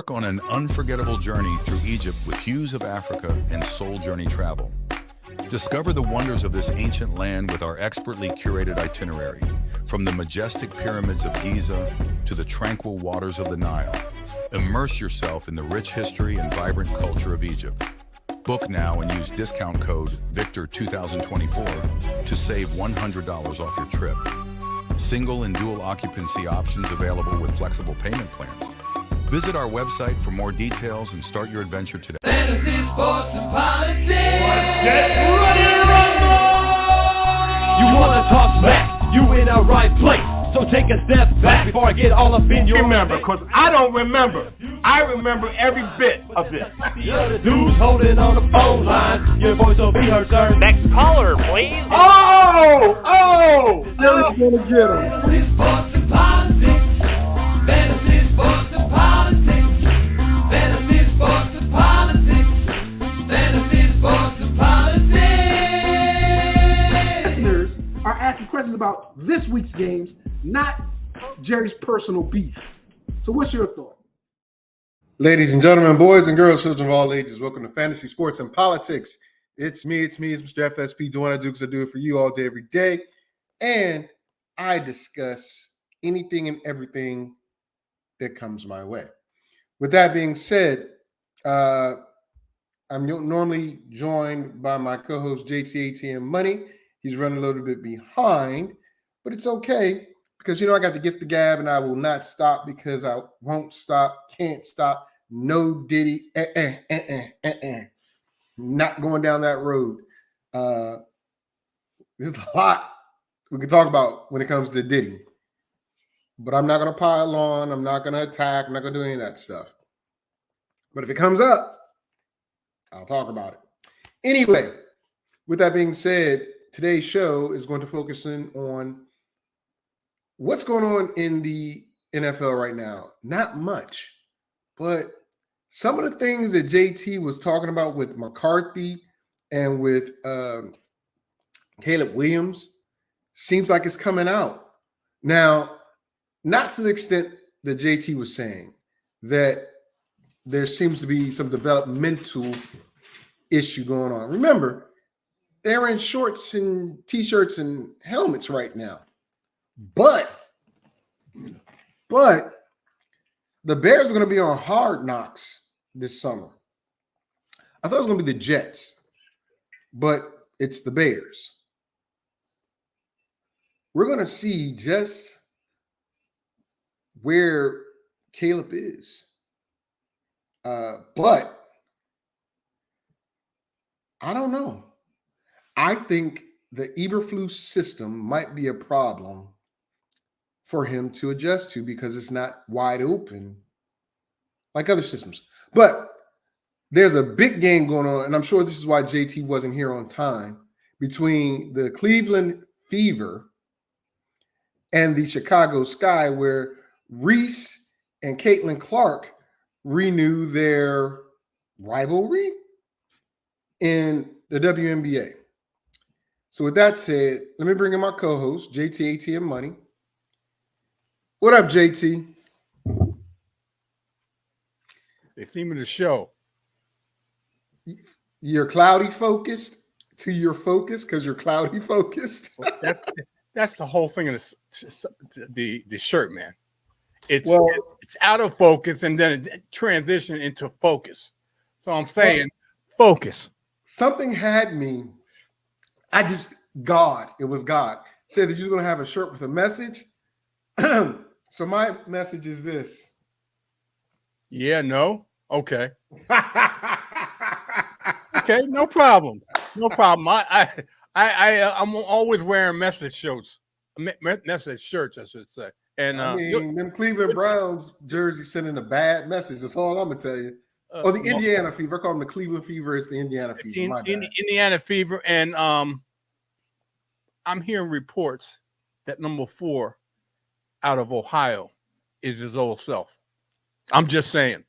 Embark on an unforgettable journey through Egypt with Hues of Africa and Soul Journey Travel. Discover the wonders of this ancient land with our expertly curated itinerary, from the majestic pyramids of Giza to the tranquil waters of the Nile. Immerse yourself in the rich history and vibrant culture of Egypt. Book now and use discount code VICTOR2024 to save $100 off your trip. Single and dual occupancy options available with flexible payment plans. Visit our website for more details and start your adventure today. Fantasy, sports, and politics. Get ready to rumble! You wanna talk smack? You in the right place. So take a step back before I get all up in your Remember, because I don't remember. I remember every bit of this. The other dudes holding on the phone line. Your voice will be heard, sir. Next caller, please. Oh! Eric's gonna get him. Fantasy, sports, and politics. Fantasy, sports, and politics. Fantasy, sports, and politics. Fantasy, sports, and politics. Listeners are asking questions about this week's games, not Jerry's personal beef. So what's your thought? Ladies and gentlemen, boys and girls, children of all ages, welcome to Fantasy Sports and Politics. It's me, it's Mr. FSP, doing what I do because I do it for you all day, every day. And I discuss anything and everything that comes my way. With that being said, I'm normally joined by my co-host, JT ATM Money. He's running a little bit behind, but it's okay because, I got the gift of gab and I will not stop because I won't stop, can't stop. No Diddy, not going down that road. There's a lot we can talk about when it comes to Diddy, but I'm not going to pile on. I'm not going to attack. I'm not going to do any of that stuff. But if it comes up, I'll talk about it. Anyway, with that being said, today's show is going to focus in on what's going on in the NFL right now. Not much, but some of the things that JT was talking about with McCarthy and with Caleb Williams seems like it's coming out. Now, not to the extent that JT was saying, that there seems to be some developmental issue going on. Remember, they're in shorts and T-shirts and helmets right now. But the Bears are going to be on Hard Knocks this summer. I thought it was going to be the Jets, but it's the Bears. We're going to see just where Caleb is. But I don't know. I think the Eberflus system might be a problem for him to adjust to because it's not wide open like other systems. But there's a big game going on, and I'm sure this is why JT wasn't here on time, between the Cleveland Fever and the Chicago Sky, where Reese and Caitlin Clark renew their rivalry in the WNBA. So with that said, let me bring in my co-host, JT ATM Money. What up, JT? The theme of the show. You're cloudy focused to your focus because you're cloudy focused. That's the whole thing of the shirt, man. It's out of focus and then it transitioned into focus. So I'm saying focus. Something had me. It was God. Said that you're going to have a shirt with a message. So my message is this. Yeah, no. Okay. Okay, no problem. No problem. I'm always wearing message shirts, I should say. And them Cleveland Browns jersey sending a bad message. That's all I'm gonna tell you. The Indiana Fever. I call them the Cleveland Fever. It's the Indiana Fever. Indiana Fever, and I'm hearing reports that number 4 out of Ohio is his old self. I'm just saying.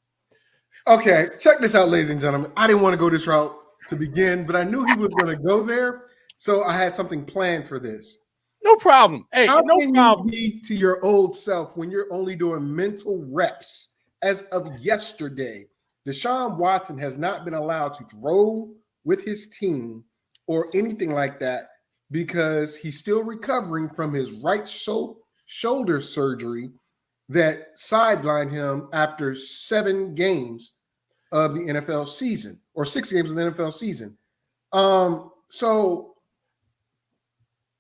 Okay, check this out, ladies and gentlemen. I didn't want to go this route to begin, but I knew he was going to go there, so I had something planned for this. No problem. Hey, How no can problem. you be to your old self when you're only doing mental reps as of yesterday, Deshaun Watson has not been allowed to throw with his team or anything like that because he's still recovering from his right shoulder surgery that sidelined him after 7 games of the NFL season, or 6 games of the NFL season. So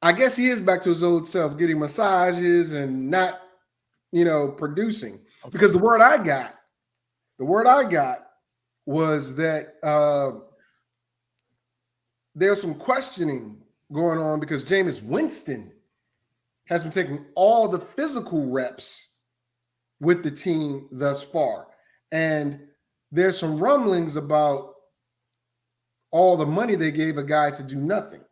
I guess he is back to his old self, getting massages and not, producing. Okay. Because the word I got was that there's some questioning going on because Jameis Winston has been taking all the physical reps with the team thus far. And there's some rumblings about all the money they gave a guy to do nothing.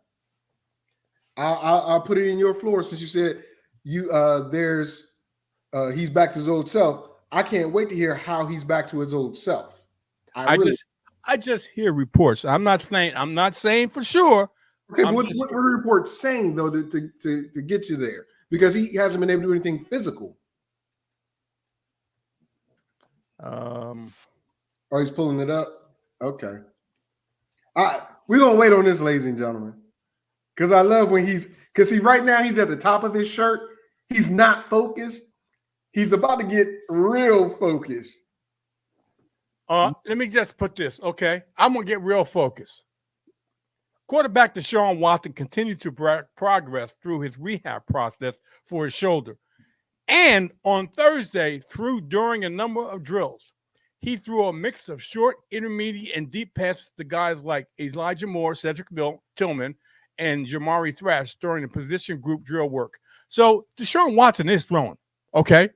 I'll put it in your floor since you said he's back to his old self. I can't wait to hear how he's back to his old self. I just hear reports. I'm not saying for sure. Okay, what are the reports saying though to get you there? Because he hasn't been able to do anything physical. Oh, he's pulling it up. Okay. All right, we're gonna wait on this, ladies and gentlemen. Because I love when right now he's at the top of his shirt. He's not focused. He's about to get real focused. Let me just put this, okay? I'm going to get real focused. Quarterback Deshaun Watson continued to progress through his rehab process for his shoulder. And on Thursday, during a number of drills, he threw a mix of short, intermediate, and deep passes to guys like Elijah Moore, Cedric Tillman, and Jamari Thrash during the position group drill work. So Deshaun Watson is throwing, okay?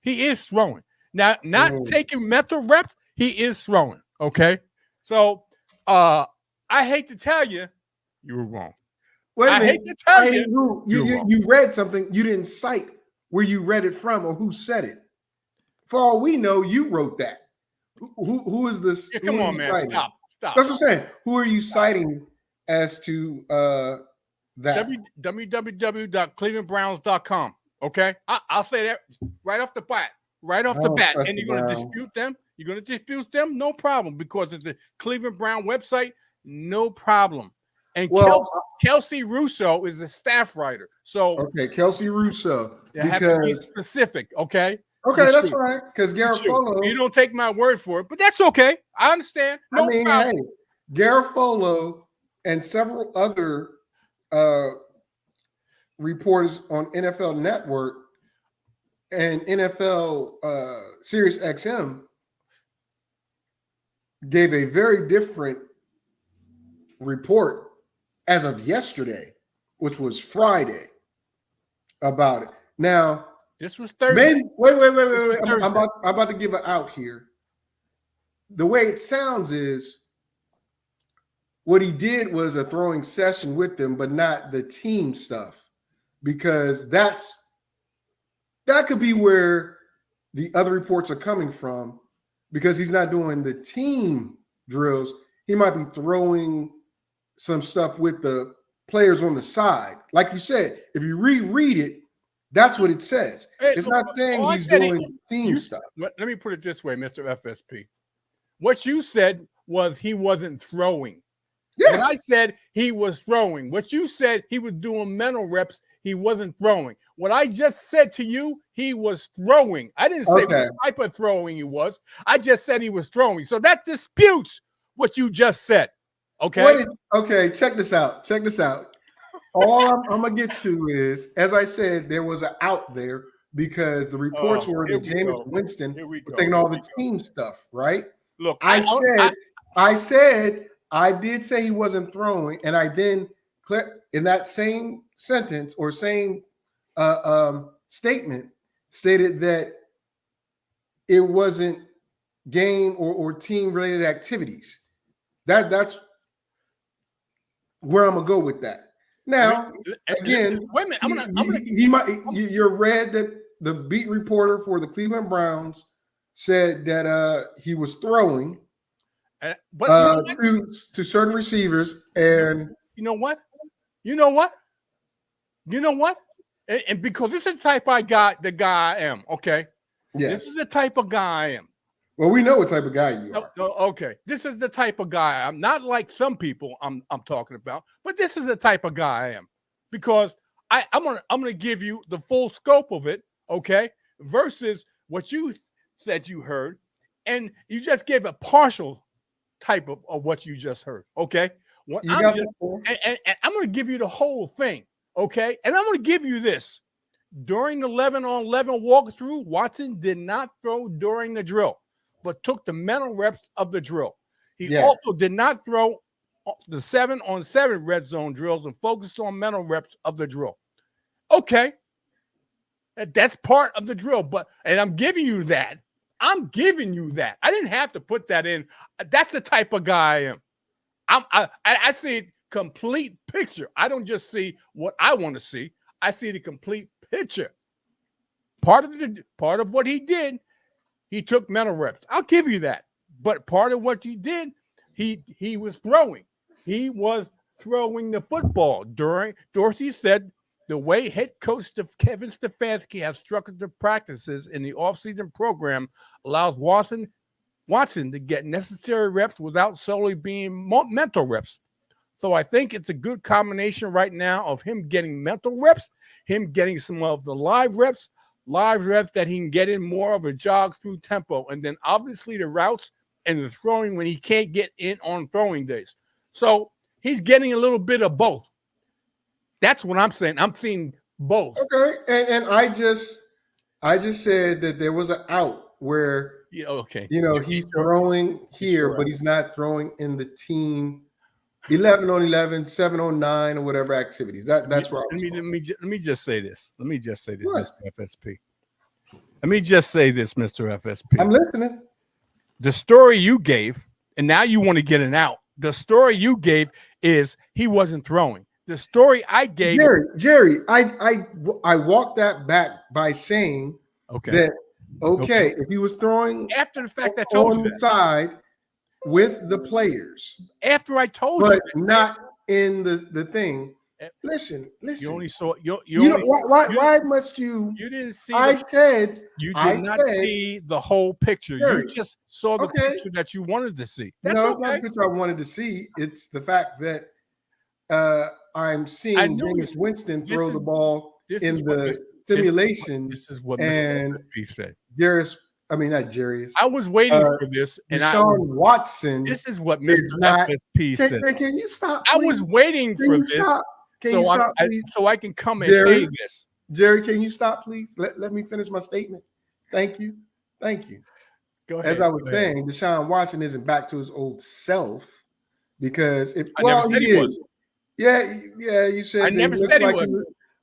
He is throwing. Now, not taking mental reps, he is throwing, okay? So I hate to tell you, you were wrong. Wait a minute. I hate to tell you, you read something. You didn't cite where you read it from or who said it. For all we know, you wrote that. Who is this? Yeah, come on, man. Stop. That's what I'm saying. Who are you citing as to that? www.clevelandbrowns.com. Okay, I'll say that right off the bat. And you're going to dispute them? You're going to dispute them? No problem, because it's the Cleveland Brown website. No problem. And Kelsey Russo is the staff writer. So okay, Kelsey Russo. You have to be specific. Okay. Okay, that's right. Because Garofolo, you don't take my word for it, but that's okay. I understand. No problem. Hey, Garofolo and several other reporters on NFL Network and NFL Sirius XM gave a very different report as of yesterday, which was Friday, about it. Now, this was Thursday. Wait. I'm about to give it out here. The way it sounds is what he did was a throwing session with them, but not the team stuff, because that could be where the other reports are coming from, because he's not doing the team drills. He might be throwing some stuff with the players on the side. Like you said, if you reread it, that's what it says. It's not saying he's doing team stuff. Let me put it this way, Mr. FSP. What you said was he wasn't throwing. Yeah. When I said he was throwing, what you said he was doing mental reps, he wasn't throwing. What I just said to you, he was throwing. I didn't say what type of throwing he was. I just said he was throwing. So that disputes what you just said. Okay. Check this out. All I'm gonna get to is, as I said, there was an out there because the reports were that Jameis Winston was taking all the team stuff, right? Look, I did say he wasn't throwing, and I then in that same sentence or same statement stated that it wasn't game or team related activities. That's where I'm gonna go with that. Now, again, wait a minute. You read that the beat reporter for the Cleveland Browns said that he was throwing to certain receivers, and you know what? And because this is the type the guy I am, okay? This Yes. is the type of guy I am. Well, we know what type of guy you are. Okay, this is the type of guy I'm not like some people I'm talking about, but this is the type of guy I am because I'm gonna give you the full scope of it, okay? Versus what you said you heard, and you just gave a partial type of what you just heard, okay? What You I'm got just this. and I'm gonna give you the whole thing, okay? And I'm gonna give you this. During the 11-on-11 walkthrough, Watson did not throw during the drill, but took the mental reps of the drill. He also did not throw the 7-on-7 red zone drills and focused on mental reps of the drill. Okay. That's part of the drill, and I'm giving you that. I'm giving you that. I didn't have to put that in. That's the type of guy I am. I see a complete picture. I don't just see what I want to see. I see the complete picture. Part of what he did, he took mental reps. I'll give you that. But part of what he did, he was throwing. He was throwing the football. Dorsey said the way head coach Kevin Stefanski has structured the practices in the offseason program allows Watson to get necessary reps without solely being mental reps. So I think it's a good combination right now of him getting mental reps, him getting some of the live reps that he can get in more of a jog through tempo, and then obviously the routes and the throwing when he can't get in on throwing days. So he's getting a little bit of both. That's what I'm saying. I'm seeing both. Okay, and I just said that there was an out where he's throwing here, but he's not throwing in the team 11-on-11, 7-on-9, or whatever activities. That's where let me just say this. Let me just say this, What? Mr. FSP. Let me just say this, Mr. FSP. I'm listening. The story you gave, and now you want to get it out. The story you gave is he wasn't throwing. The story I gave, Jerry, I walked that back by saying that if he was throwing after the fact I told you on the side with the players, after I told you, but not in the thing. Listen. You only saw why must you? You didn't see. I said you did not see the whole picture. Jerry, you just saw the picture that you wanted to see. That's it's not the picture I wanted to see. It's the fact that I'm seeing Jameis Winston throw the ball in the simulation. This is what Mr. FSP said. Not Jarius. I was waiting for this, and Deshaun Watson. This is what Mr. FSP said. Can you stop? Please? I was waiting for this. So I can come and say this. Jerry, can you stop, please? Let me finish my statement. Thank you. Go ahead. As I was saying, Deshaun Watson isn't back to his old self because I never said he was. Yeah, you said. I never said he was.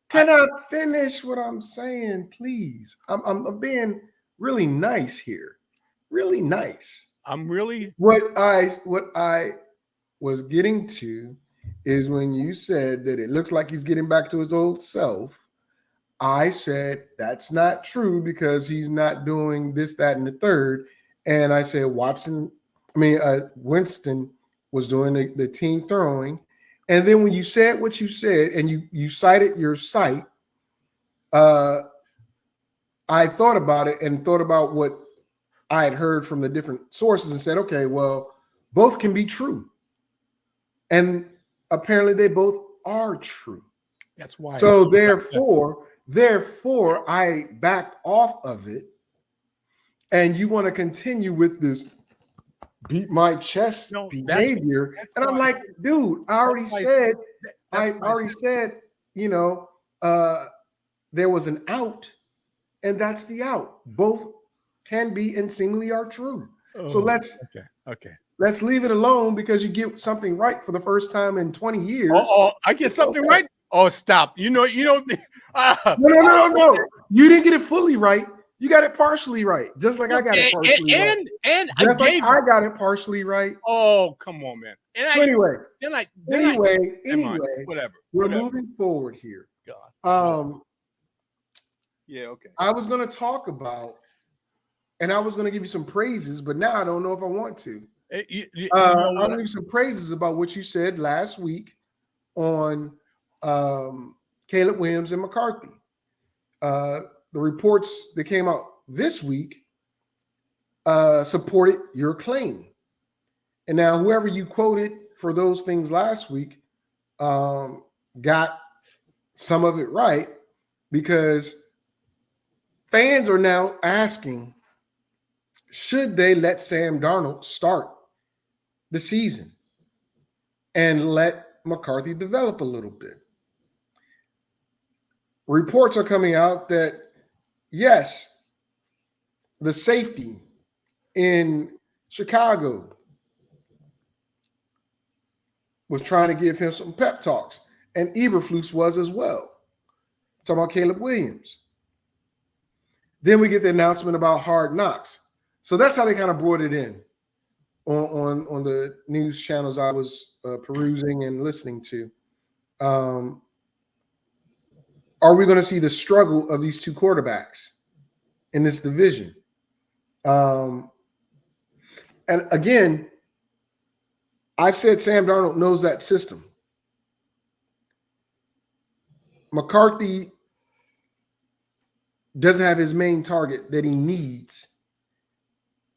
Can I finish what I'm saying, please? I'm being really nice here. Really nice. What I was getting to is when you said that it looks like he's getting back to his old self. I said that's not true because he's not doing this, that, and the third. And I said Winston was doing the team throwing. And then when you said what you said and you cited your site, I thought about it and thought about what I had heard from the different sources and said, okay, well, both can be true. And apparently they both are true. That's why. So therefore, I backed off of it. And you want to continue with this beat my chest behavior. And I'm like, dude, I already said, there was an out, and that's the out. Both can be and seemingly are true. So let's leave it alone because you get something right for the first time in 20 years. I get something right. Oh, stop. No. You didn't get it fully right. You got it partially right. Just like I got it partially right. And I got it partially right. Oh, come on, man. Anyway, whatever. We're moving forward here. God. Yeah, okay. I was going to talk about, and I was going to give you some praises, but now I don't know if I want to. I'll give you some praises about what you said last week on Caleb Williams and McCarthy. The reports that came out this week supported your claim. And now whoever you quoted for those things last week got some of it right, because fans are now asking, should they let Sam Darnold start the season and let McCarthy develop a little bit? Reports are coming out that, yes, the safety in Chicago was trying to give him some pep talks, and Eberflus was as well. Talking about Caleb Williams. Then we get the announcement about Hard Knocks. So that's how they kind of brought it in on the news channels I was perusing and listening to. Are we going to see the struggle of these two quarterbacks in this division? And again, I've said Sam Darnold knows that system. McCarthy doesn't have his main target that he needs.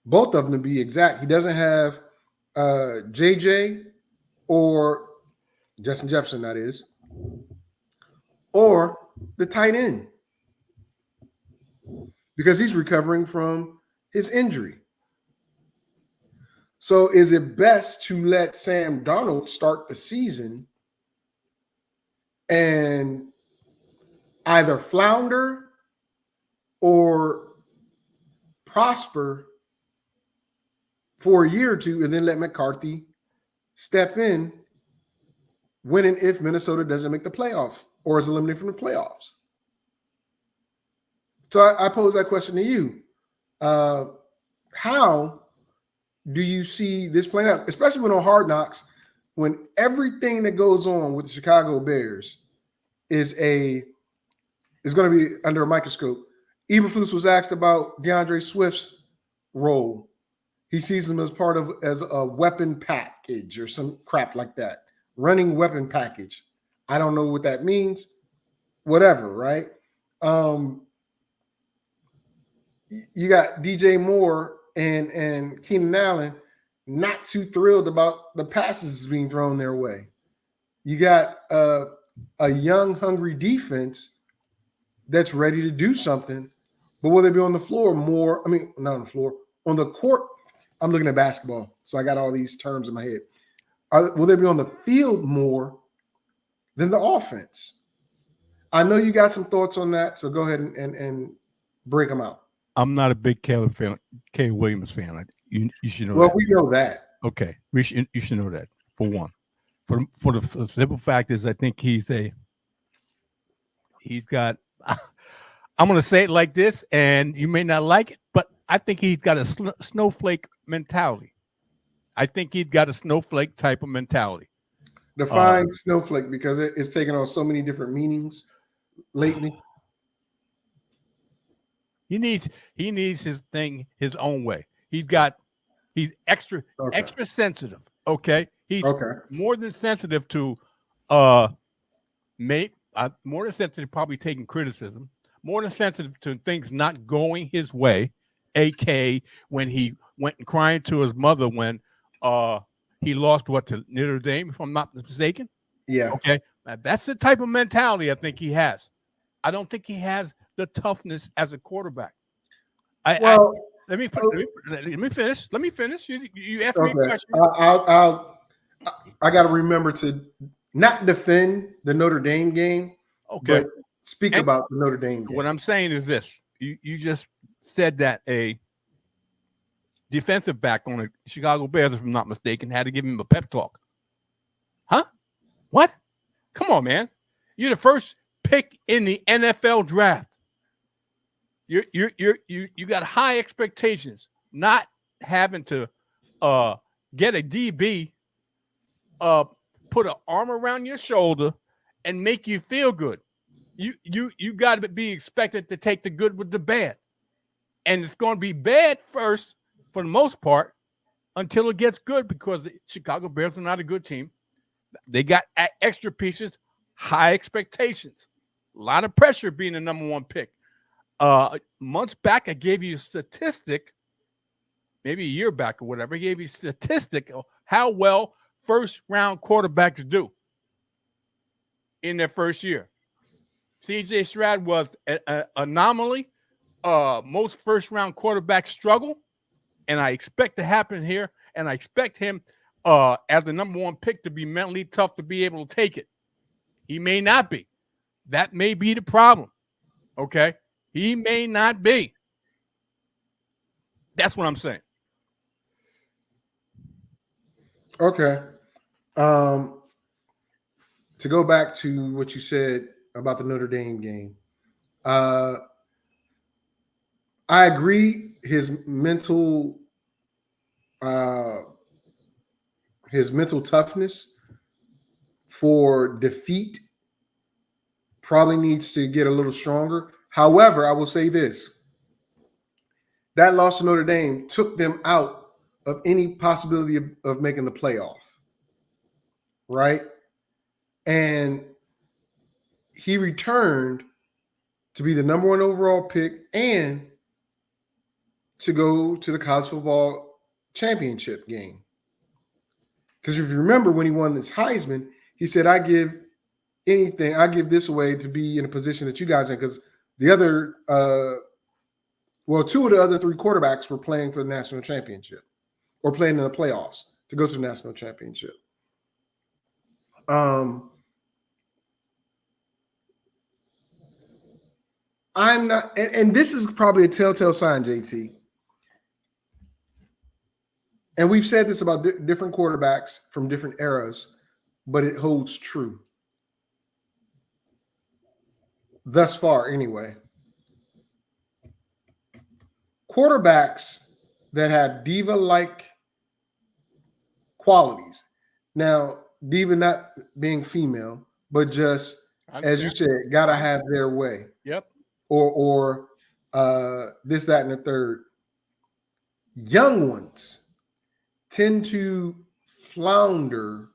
Both of them, to be exact. He doesn't have JJ or Justin Jefferson, that is, or the tight end, because he's recovering from his injury. So is it best to let Sam Darnold start the season and either flounder or prosper for a year or two, and then let McCarthy step in when and if Minnesota doesn't make the playoff or is eliminated from the playoffs? So I pose that question to you. How do you see this playing out, especially when on Hard Knocks, when everything that goes on with the Chicago Bears is going to be under a microscope? Eberflus was asked about DeAndre Swift's role. He sees him as a weapon package or some crap like that. Running weapon package. I don't know what that means. Whatever, right? You got DJ Moore and Keenan Allen not too thrilled about the passes being thrown their way. You got a young, hungry defense that's ready to do something, but will they be on the floor more? I mean, not on the floor, on the court. I'm looking at basketball, so I got all these terms in my head. Will they be on the field more than the offense? I know you got some thoughts on that, so go ahead and break them out. I'm not a big Caleb Williams fan. You should know well, that. We know that. Okay. You should know that, for one. For the simple fact is, I think he's got I'm going to say it like this, and you may not like it, but I think he's got a snowflake mentality. I think he's got a snowflake type of mentality. Define snowflake, because it's taken on so many different meanings lately. He needs his thing his own way. He's extra sensitive. Okay. He's more than sensitive to more than sensitive probably taking criticism, more than sensitive to things not going his way, aka when he went and crying to his mother when he lost to Notre Dame, if I'm not mistaken. Yeah. Okay. That's the type of mentality I think he has. I don't think he has the toughness as a quarterback. Let me finish. Let me finish. You asked me a question. I got to remember to not defend the Notre Dame game. Okay. But speak about the Notre Dame game. What I'm saying is this: you just said that a defensive back on the Chicago Bears, if I'm not mistaken, had to give him a pep talk. Huh? What? Come on, man! You're the first pick in the NFL draft. You got high expectations. Not having to get a DB, put an arm around your shoulder and make you feel good. You got to be expected to take the good with the bad, and it's going to be bad first for the most part until it gets good, because the Chicago Bears are not a good team. They got extra pieces, high expectations, a lot of pressure being the number one pick. Months back, I gave you a statistic, maybe a year back or whatever. I gave you a statistic of how well first-round quarterbacks do in their first year. C.J. Stroud was an anomaly. Most first-round quarterbacks struggle, and I expect to happen here, and I expect him as the number one pick to be mentally tough to be able to take it. He may not be. That may be the problem, okay? He may not be. That's what I'm saying. Okay. To go back to what you said about the Notre Dame game, I agree. His mental toughness for defeat probably needs to get a little stronger. However, I will say this: that loss to Notre Dame took them out of any possibility of making the playoff, right? And he returned to be the number one overall pick and to go to the college football championship game. Because if you remember when he won this Heisman, he said, I give this away to be in a position that you guys are in, because the other two of the other three quarterbacks were playing for the national championship or playing in the playoffs to go to the national championship. I'm not, and this is probably a telltale sign, JT. And we've said this about different quarterbacks from different eras, but it holds true. Thus far, anyway. Quarterbacks that have diva-like qualities. Now, diva not being female, but just, as you said, gotta have their way. Yep. Or this, that, and the third. Young ones tend to flounder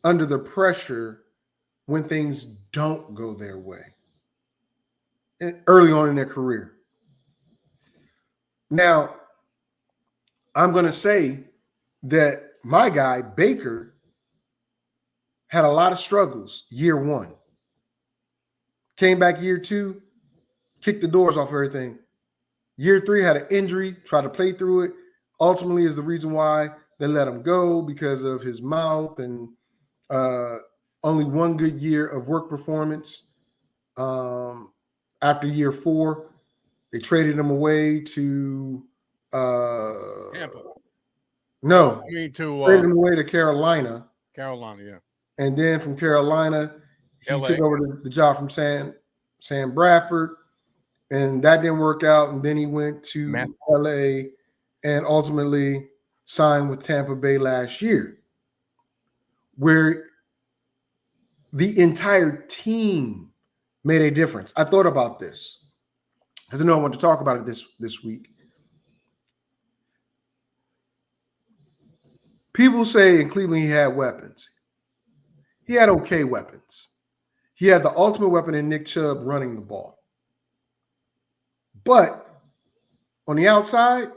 under the pressure when things don't go their way early on in their career. Now, I'm going to say that my guy, Baker, had a lot of struggles year one. Came back year two, kicked the doors off everything. Year three had an injury, tried to play through it. Ultimately is the reason why they let him go, because of his mouth and only one good year of work performance. After year four, they traded him away to Tampa. No, I mean to traded him away to Carolina. Carolina, yeah. And then from Carolina, he LA. took over the job from Sam Bradford, and that didn't work out. And then he went to LA and ultimately signed with Tampa Bay last year, where the entire team made a difference. I thought about this because I know I want to talk about it this week. People say in Cleveland he had weapons. He had okay weapons. He had the ultimate weapon in Nick Chubb running the ball. But on the outside,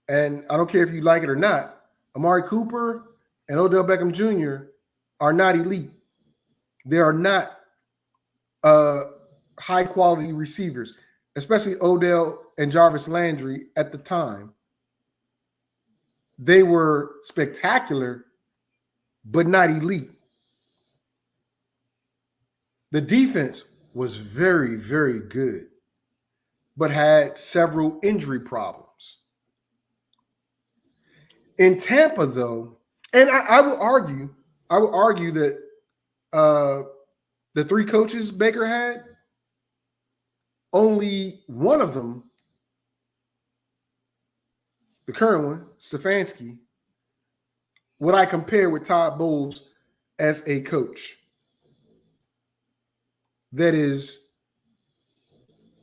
and I don't care if you like it or not, Amari Cooper and Odell Beckham Jr. are not elite. They are not high-quality receivers, especially Odell and Jarvis Landry at the time. They were spectacular, but not elite. The defense was very, very good, but had several injury problems. In Tampa, though, and I would argue that the three coaches Baker had, only one of them, the current one, Stefanski, would I compare with Todd Bowles as a coach that is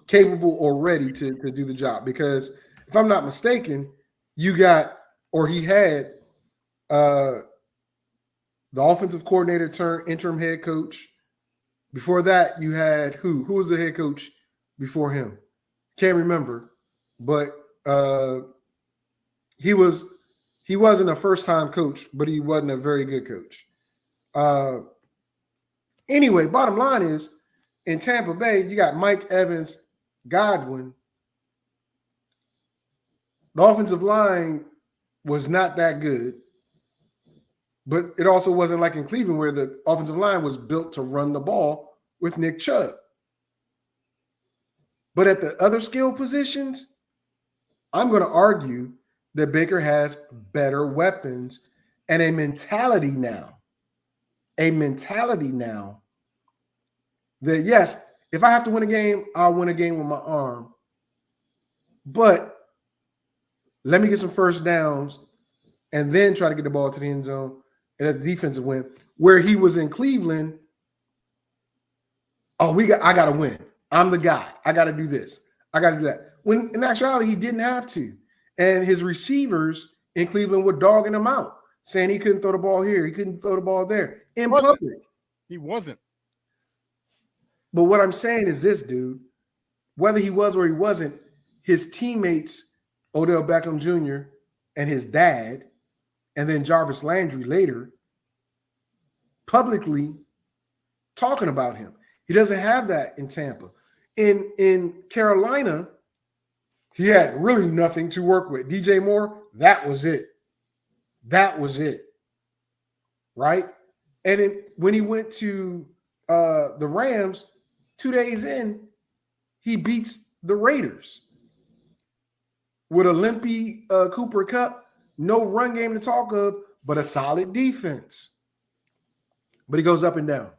capable or ready to do the job. Because if I'm not mistaken, he had the offensive coordinator turned interim head coach Before that, you had who? Who was the head coach before him? Can't remember, but he wasn't a first-time coach, but he wasn't a very good coach. Anyway, bottom line is in Tampa Bay, you got Mike Evans, Godwin. The offensive line was not that good, but it also wasn't like in Cleveland where the offensive line was built to run the ball with Nick Chubb. But at the other skill positions, I'm going to argue that Baker has better weapons and a mentality now that, yes, if I have to win a game, I'll win a game with my arm. But let me get some first downs and then try to get the ball to the end zone and a defensive win. Where he was in Cleveland, I got to win. I'm the guy. I got to do this. I got to do that. When in actuality, he didn't have to. And his receivers in Cleveland were dogging him out, saying he couldn't throw the ball here. He couldn't throw the ball there in public. He wasn't. But what I'm saying is this, dude, whether he was or he wasn't, his teammates, Odell Beckham Jr. and his dad, and then Jarvis Landry later, publicly talking about him. He doesn't have that in Tampa. In Carolina, he had really nothing to work with. DJ Moore, that was it. That was it. Right? And when he went to the Rams, 2 days in, he beats the Raiders with a limpy Cooper Kupp, no run game to talk of, but a solid defense. But he goes up and down.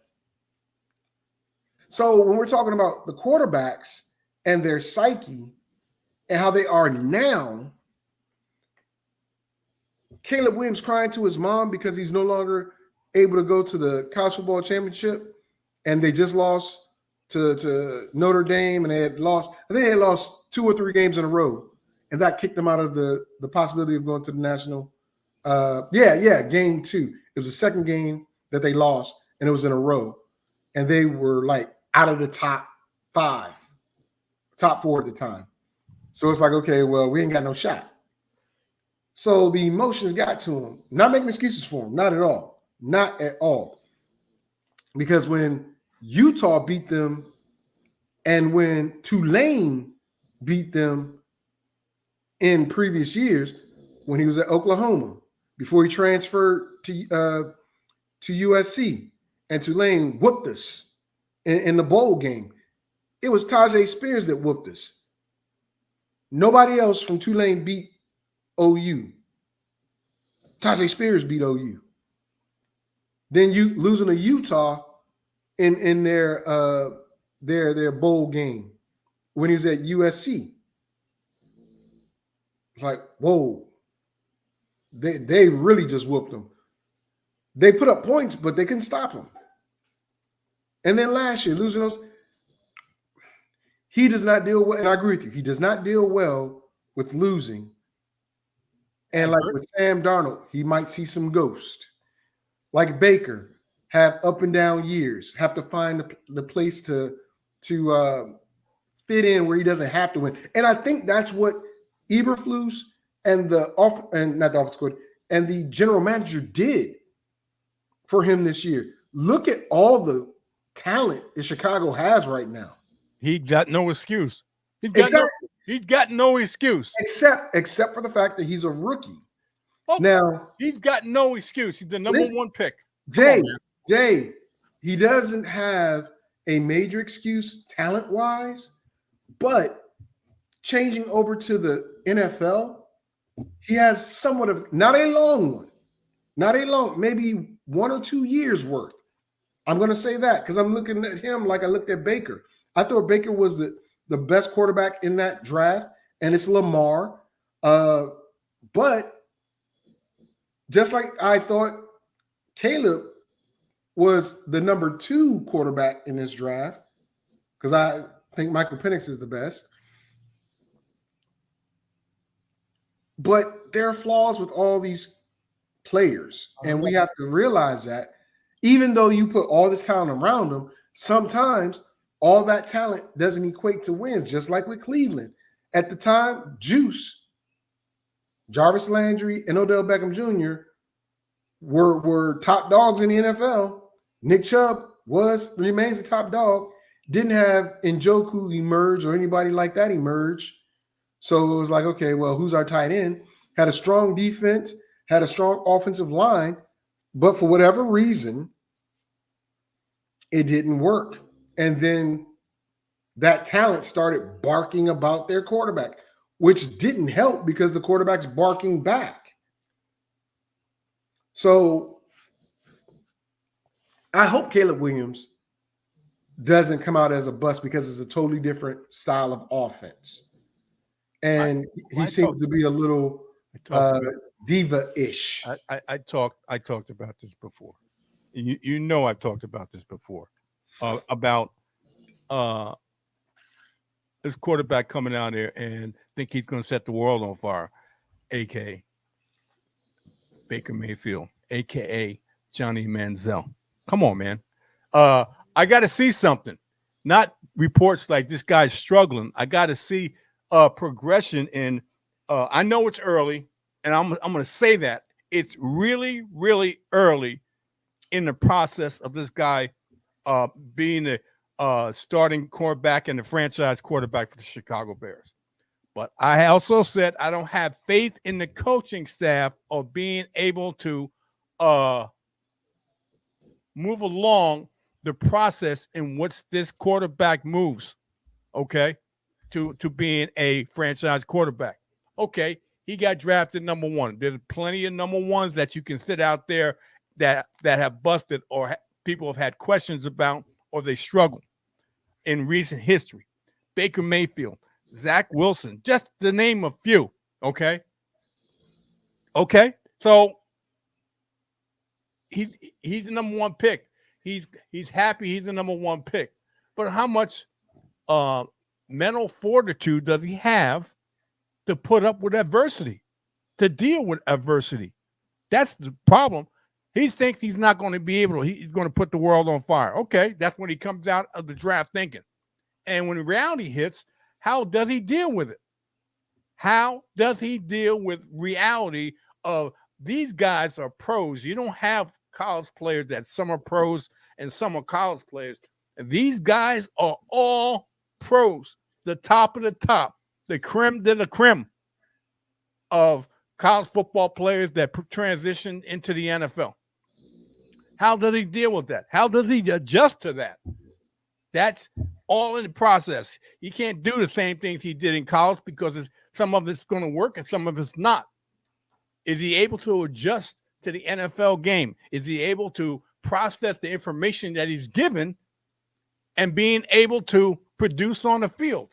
So when we're talking about the quarterbacks and their psyche and how they are now, Caleb Williams crying to his mom because he's no longer able to go to the college football championship, and they just lost to Notre Dame, and I think they had lost 2 or 3 games in a row, and that kicked them out of the possibility of going to the national. Game 2. It was the second game that they lost, and it was in a row, and they were like out of the top 4 at the time. So it's like, okay, well, we ain't got no shot. So the emotions got to him. Not making excuses for him, not at all. Not at all. Because when Utah beat them and when Tulane beat them in previous years, when he was at Oklahoma, before he transferred to USC, and Tulane whooped us in the bowl game, it was Tajay Spears that whooped us. Nobody else from Tulane beat OU. Tajay Spears beat OU. Then you losing to Utah in their bowl game when he was at USC. It's like, whoa. They really just whooped him. They put up points, but they couldn't stop him. And then last year, losing those, he does not deal well, and I agree with you, he does not deal well with losing. And like with Sam Darnold, he might see some ghost. Like Baker, have up and down years, have to find the place to fit in where he doesn't have to win. And I think that's what Eberflus and the general manager did for him this year. Look at all the talent that Chicago has right now. He got no excuse. He's got no excuse. Except for the fact that he's a rookie. Oh, now he's got no excuse. He's the number 1 pick. Jay, he doesn't have a major excuse talent-wise, but changing over to the NFL, he has somewhat of not a long one, maybe 1 or 2 years worth. I'm going to say that because I'm looking at him like I looked at Baker. I thought Baker was the best quarterback in that draft, and it's Lamar. But just like I thought Caleb was the number 2 quarterback in this draft, because I think Michael Penix is the best. But there are flaws with all these players, and we have to realize that even though you put all this talent around them, sometimes all that talent doesn't equate to wins, just like with Cleveland. At the time, Juice, Jarvis Landry, and Odell Beckham Jr. were top dogs in the NFL. Nick Chubb remains a top dog. Didn't have Njoku emerge or anybody like that emerge. So it was like, okay, well, who's our tight end? Had a strong defense, had a strong offensive line, but for whatever reason, it didn't work. And then that talent started barking about their quarterback, which didn't help because the quarterback's barking back. So I hope Caleb Williams doesn't come out as a bust because it's a totally different style of offense. And he seems to be a little diva-ish. I talked about this before. You know I've talked about this before. About this quarterback coming out there and think he's going to set the world on fire, a.k.a. Baker Mayfield, a.k.a. Johnny Manziel. Come on, man. I got to see something, not reports like this guy's struggling. I got to see progression in. I know it's early, and I'm going to say that it's really, really early in the process of this guy being a starting quarterback and the franchise quarterback for the Chicago Bears. But I also said I don't have faith in the coaching staff of being able to move along the process in which this quarterback moves, okay, to being a franchise quarterback. Okay, he got drafted number one. There's plenty of number ones that you can sit out there that have busted or people have had questions about or they struggle in recent history. Baker Mayfield, Zach Wilson, just to name a few, okay? Okay, so he's the number one pick. He's happy he's the number one pick. But how much mental fortitude does he have to put up with adversity, to deal with adversity? That's the problem. He thinks he's not going to be able to, he's going to put the world on fire. Okay, that's when he comes out of the draft thinking. And when reality hits, how does he deal with it? How does he deal with reality of these guys are pros? You don't have college players that some are pros and some are college players. And these guys are all pros, the top of the top, the creme de la creme of college football players that transition into the NFL. How does he deal with that? How does he adjust to that? That's all in the process. He can't do the same things he did in college because some of it's going to work and some of it's not. Is he able to adjust to the NFL game? Is he able to process the information that he's given and being able to produce on the field?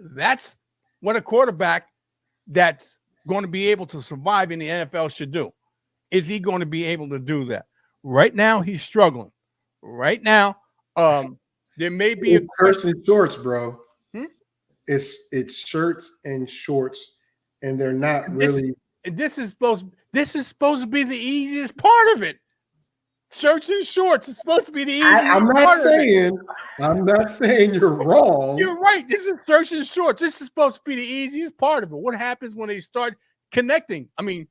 That's what a quarterback that's going to be able to survive in the NFL should do. Is he going to be able to do that? Right now, he's struggling. Right now, there may be shirts and shorts, bro. It's shirts and shorts, and they're not really. This is supposed to be the easiest part of it. Shirts and shorts is supposed to be the easiest I'm not saying you're wrong. You're right. This is shirts and shorts. This is supposed to be the easiest part of it. What happens when they start connecting? I mean,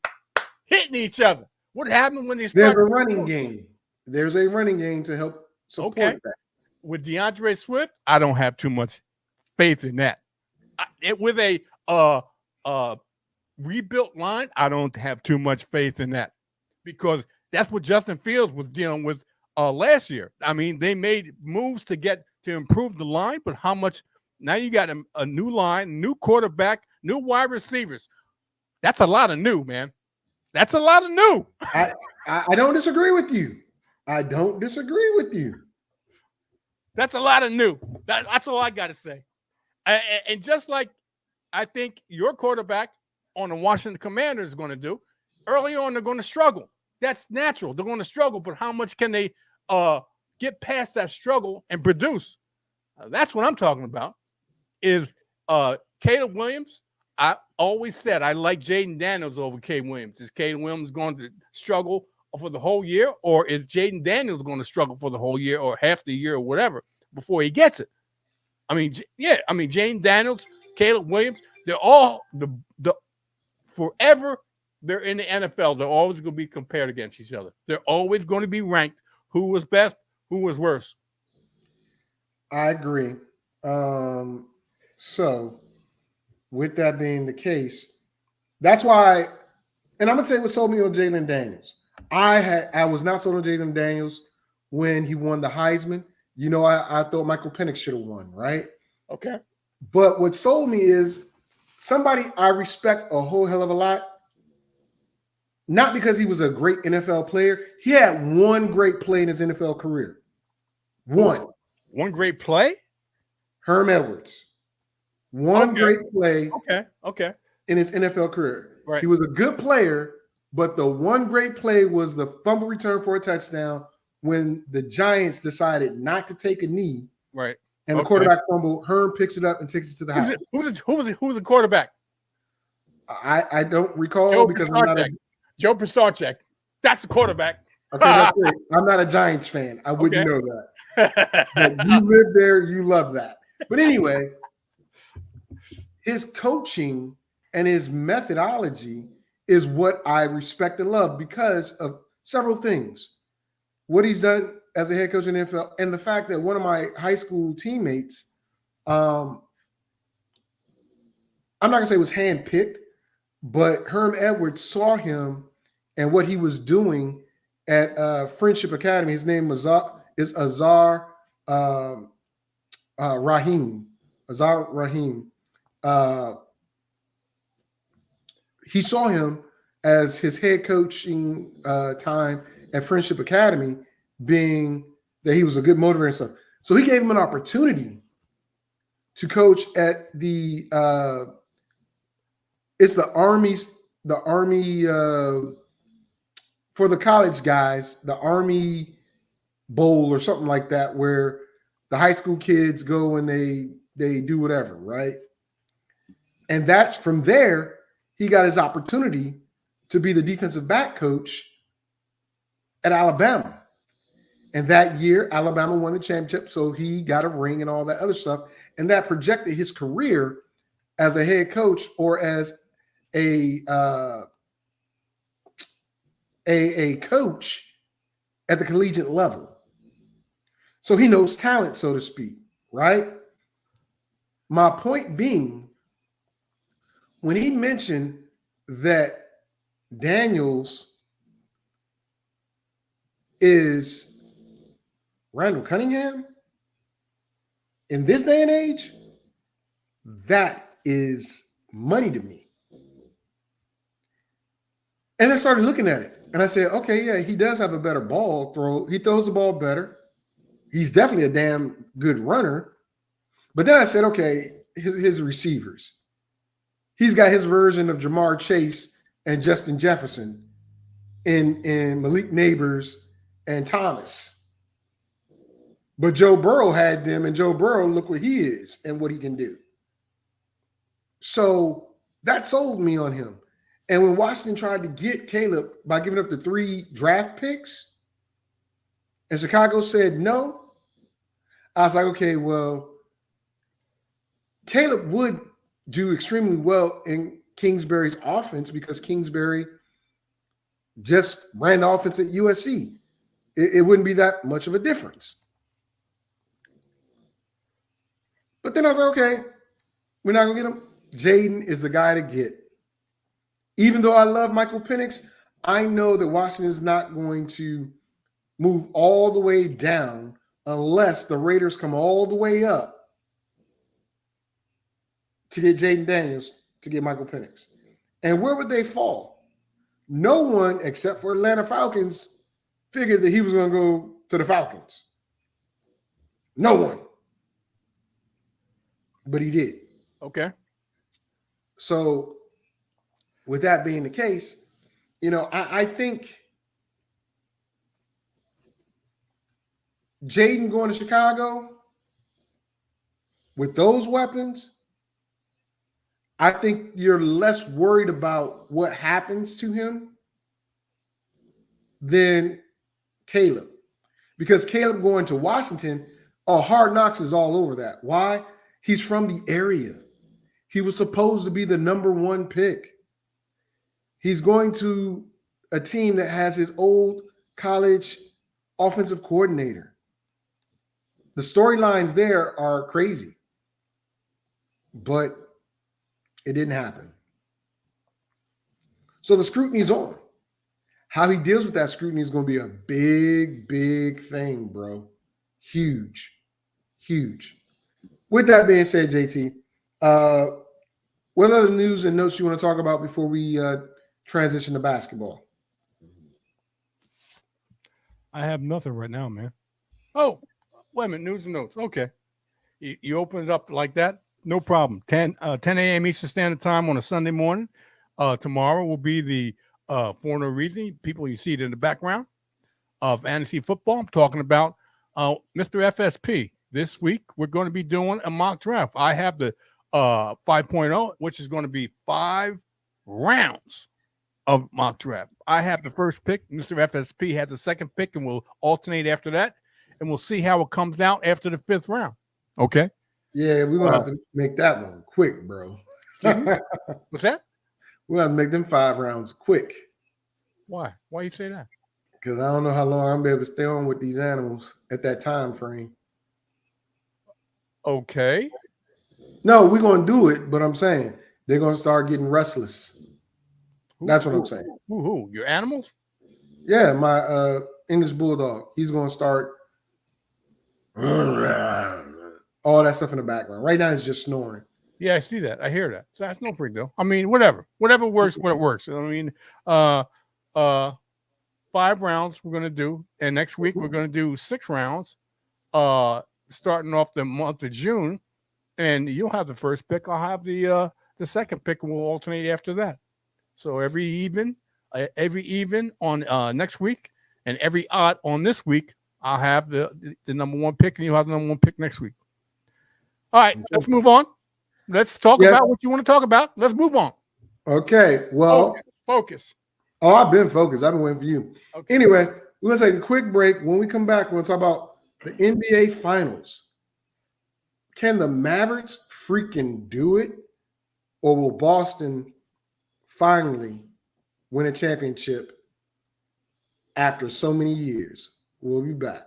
hitting each other. What happens when they start? There's a running game. There's a running game to help support that. With DeAndre Swift, I don't have too much faith in that. With a rebuilt line, I don't have too much faith in that because that's what Justin Fields was dealing with last year. I mean, they made moves to improve the line, but how much? Now you got a new line, new quarterback, new wide receivers. That's a lot of new, man. That's a lot of new. I don't disagree with you. I don't disagree with you. That's a lot of new. That's all I got to say. And just like I think your quarterback on the Washington Commanders is going to do, early on they're going to struggle. That's natural. They're going to struggle, but how much can they get past that struggle and produce? That's what I'm talking about. Is Caleb Williams? I always said I like Jaden Daniels over Caleb Williams. Is Caleb Williams going to struggle for the whole year, or is Jaden Daniels going to struggle for the whole year or half the year or whatever before he gets it? I mean, Jaden Daniels, Caleb Williams, they're all the forever. They're in the NFL. They're always going to be compared against each other. They're always going to be ranked. Who was best? Who was worse? I agree. So, with that being the case, that's why, and I'm gonna tell you what sold me on Jalen Daniels. I was not sold on Jalen Daniels when he won the Heisman. You know, I thought Michael Penix should have won, right? Okay. But what sold me is somebody I respect a whole hell of a lot. Not because he was a great NFL player. He had one great play in his NFL career. One great play? Herm Edwards. One great play in his NFL career. Right. He was a good player, but the one great play was the fumble return for a touchdown when the Giants decided not to take a knee. Right. And the quarterback fumble, Herm picks it up and takes it to the house. Who was the quarterback? I don't recall because I'm not Joe Pisarcek. That's the quarterback. Okay, that's great. I'm not a Giants fan. I wouldn't know that. But you live there, you love that. But anyway, his coaching and his methodology is what I respect and love because of several things. What he's done as a head coach in the NFL, and the fact that one of my high school teammates, I'm not gonna say was handpicked, but Herm Edwards saw him and what he was doing at Friendship Academy. His name is Azar Rahim. Azar Rahim. He saw him as his head coaching time at Friendship Academy, being that he was a good motivator and stuff. So he gave him an opportunity to coach at the it's the Army for the college guys, the Army Bowl or something like that, where the high school kids go and they do whatever, right? And that's from there, he got his opportunity to be the defensive back coach at Alabama. And that year, Alabama won the championship, so he got a ring and all that other stuff. And that projected his career as a head coach or as a coach at the collegiate level. So he knows talent, so to speak, right? My point being, when he mentioned that Daniels is Randall Cunningham in this day and age, that is money to me. And I started looking at it and I said, okay, yeah, he does have a better ball throw. He throws the ball better. He's definitely a damn good runner. But then I said, okay, his receivers. He's got his version of Jamar Chase and Justin Jefferson in Malik Neighbors and Thomas. But Joe Burrow had them, and Joe Burrow, look what he is and what he can do. So that sold me on him. And when Washington tried to get Caleb by giving up the 3 draft picks, and Chicago said no, I was like, okay, well, Caleb would do extremely well in Kingsbury's offense because Kingsbury just ran the offense at USC. It wouldn't be that much of a difference. But then I was like, okay, we're not going to get him. Jaden is the guy to get. Even though I love Michael Penix, I know that Washington is not going to move all the way down unless the Raiders come all the way up to get Jaden Daniels, to get Michael Penix. And where would they fall? No one except for Atlanta Falcons figured that he was going to go to the Falcons. No one. But he did. Okay. So with that being the case, you know, I think Jaden going to Chicago with those weapons, I think you're less worried about what happens to him than Caleb. Because Caleb going to Washington, Hard Knocks is all over that. Why? He's from the area. He was supposed to be the number 1 pick. He's going to a team that has his old college offensive coordinator. The storylines there are crazy, but it didn't happen. So the scrutiny's on. How he deals with that scrutiny is going to be a big, big thing, bro. Huge, huge. With that being said, JT, what other news and notes you want to talk about before we transition to basketball? I have nothing right now, man. Oh, wait a minute. News and notes. Okay. You open it up like that? No problem. 10 a.m. Eastern Standard Time on a Sunday morning. Tomorrow will be the for no reason. People, you see it in the background of fantasy football. I'm talking about Mr. FSP. This week, we're going to be doing a mock draft. I have the 5.0, which is going to be 5 rounds of mock draft. I have the first pick. Mr. FSP has the second pick, and we'll alternate after that, and we'll see how it comes out after the 5th round. Okay? Yeah, we're going to have to make that one quick, bro. What's that? We're going to have to make them 5 rounds quick. Why? Why you say that? Because I don't know how long I'm going to be able to stay on with these animals at that time frame. Okay. No, we're going to do it, but I'm saying they're going to start getting restless. That's what I'm saying. Who? Your animals? Yeah, my English bulldog. He's going to start all that stuff in the background. Right now, he's just snoring. Yeah, I see that. I hear that. So that's no big deal. I mean, whatever works, what it works. I mean, 5 rounds we're going to do, and next week we're going to do 6 rounds, starting off the month of June, and you'll have the first pick. I'll have the second pick, and we'll alternate after that. So every even on next week, and every odd on this week, I'll have the number 1 pick, and you'll have the number 1 pick next week. All right, let's move on. Let's talk about what you want to talk about. Let's move on. Okay. Well, focus. Oh, I've been focused. I've been waiting for you. Okay. Anyway, we're going to take a quick break. When we come back, we're going to talk about the NBA Finals. Can the Mavericks freaking do it? Or will Boston finally win a championship after so many years? We'll be back.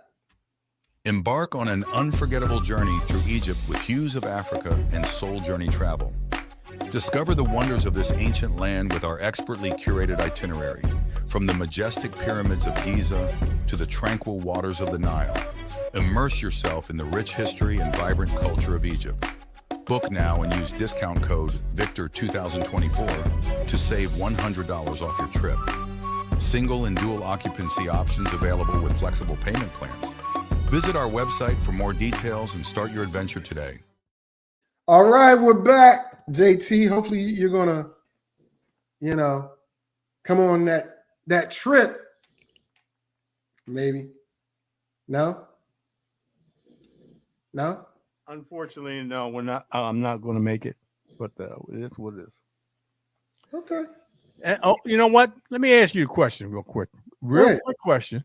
Embark on an unforgettable journey through Egypt with Hues of Africa and Soul Journey Travel. Discover the wonders of this ancient land with our expertly curated itinerary, from the majestic pyramids of Giza to the tranquil waters of the Nile. Immerse yourself in the rich history and vibrant culture of Egypt. Book now and use discount code VICTOR2024 to save $100 off your trip. Single and dual occupancy options available with flexible payment plans. Visit our website for more details and start your adventure today. All right, we're back, JT. Hopefully you're going to, come on that trip. Maybe. No? No? Unfortunately, no, we're not. I'm not going to make it, but it is what it is. Okay. And, you know what? Let me ask you a question real quick. Quick question.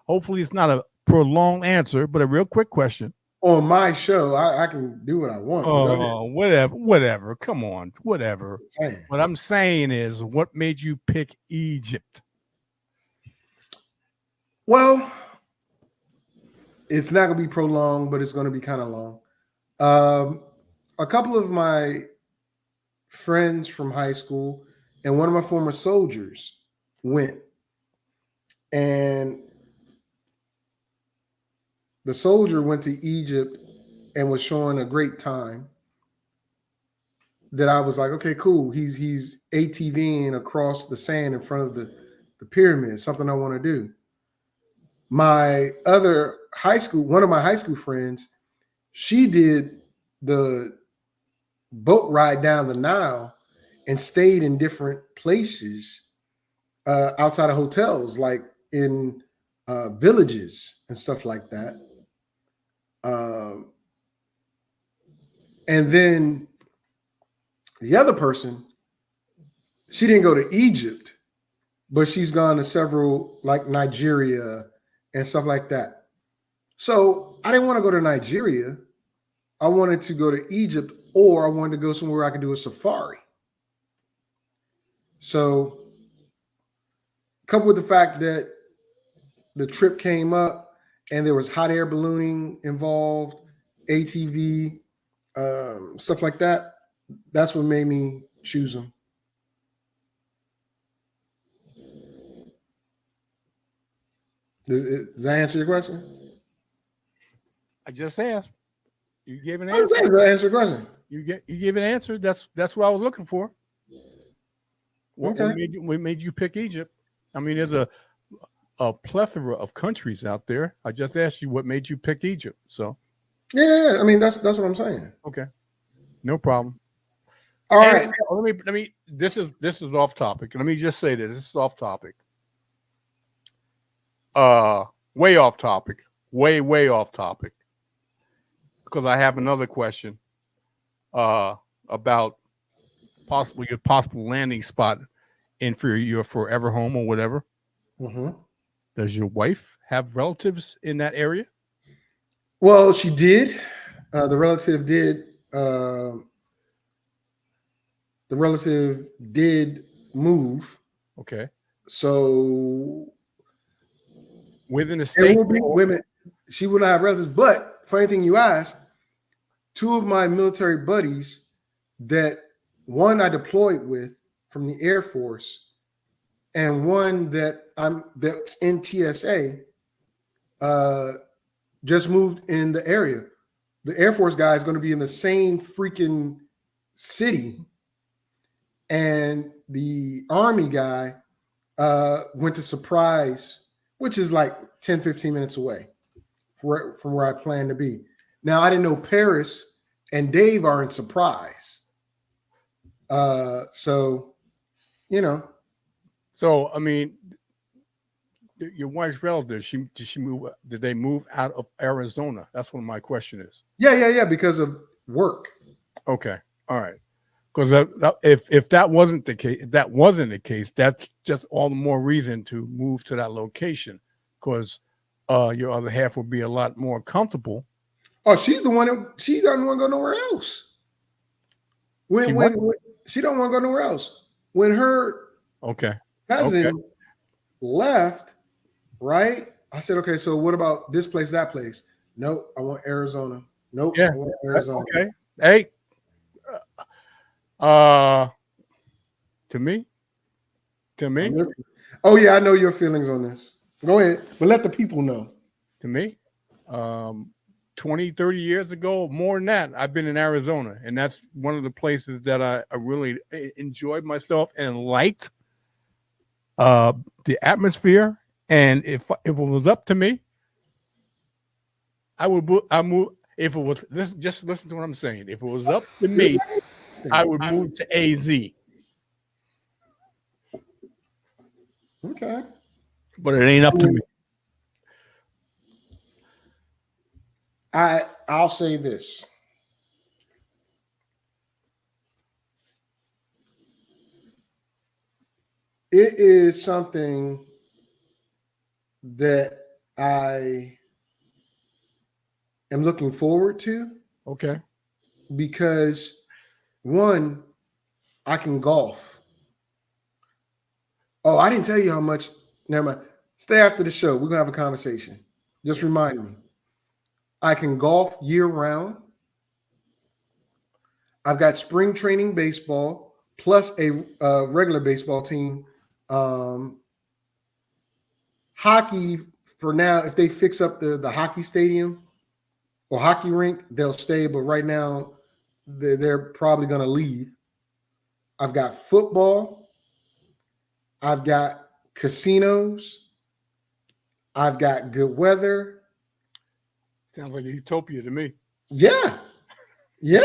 Hopefully it's not a prolonged answer, but a real quick question. On my show, I can do what I want. Oh, whatever. Come on, whatever. What I'm saying is, what made you pick Egypt? Well, it's not going to be prolonged, but it's going to be kind of long. A couple of my friends from high school and one of my former soldiers went. And the soldier went to Egypt and was showing a great time that I was like, okay, cool. He's ATVing across the sand in front of the pyramid, something I want to do. My other one of my high school friends, she did the boat ride down the Nile and stayed in different places outside of hotels, like in villages and stuff like that. And then the other person, she didn't go to Egypt, but she's gone to several like Nigeria and stuff like that. So I didn't want to go to Nigeria. I wanted to go to Egypt, or I wanted to go somewhere I could do a safari. So, coupled with the fact that the trip came up and there was hot air ballooning involved, ATV, stuff like that, that's what made me choose them. Does that answer your question? I just asked. You gave an Does answer. that answer your question? You gave an answer. That's what I was looking for. What made you pick Egypt? I mean, there's a plethora of countries out there. I just asked you what made you pick Egypt. So Yeah. I mean, that's what I'm saying. okay, no problem. All right. Let me. This is off topic. Let me just say this. This is off topic. Way off topic. Way off topic. Because I have another question. About your possible landing spot for your forever home or whatever. Mm-hmm. Does your wife have relatives in that area? Well, she did. The relative did. The relative did move. Okay. So Within the it state? will be women. She will not have relatives. But funny thing you asked, two of my military buddies that one I deployed with from the Air Force, and one that's in TSA, just moved in the area. The Air Force guy is going to be in the same freaking city, and the Army guy went to Surprise, which is like 10, 15 minutes away from where I plan to be. Now, I didn't know Paris and Dave are in Surprise. So, you know. So, I mean, your wife's relatives, did they move out of Arizona? That's what my question is. Yeah, because of work. Okay. All right. Because if that wasn't the case, that's just all the more reason to move to that location, because your other half would be a lot more comfortable. Oh, she doesn't want to go nowhere else. When she don't want to go nowhere else. When her cousin left, right? I said, okay, so what about this place, that place? Nope, I want Arizona. Nope, yeah, I want Arizona. Okay. Hey, to me. Oh yeah, I know your feelings on this. Go ahead, but let the people know. To me, 20, 30 years ago, more than that, I've been in Arizona, and that's one of the places that I really enjoyed myself and liked the atmosphere. And if it was up to me, I move. If it was, just listen to what I'm saying. If it was up to me, I would move to AZ. Okay. But it ain't up to me. I'll say this. It is something that I am looking forward to. Okay. Because one, I can golf. Oh, I didn't tell you how much. Never mind. Stay after the show. We're gonna have a conversation. Just remind me. I can golf year round. I've got spring training baseball plus a regular baseball team. Hockey for now, if they fix up the hockey stadium or hockey rink, they'll stay. But right now, they're probably going to leave. I've got football. I've got casinos. I've got good weather. Sounds like a utopia to me. Yeah. You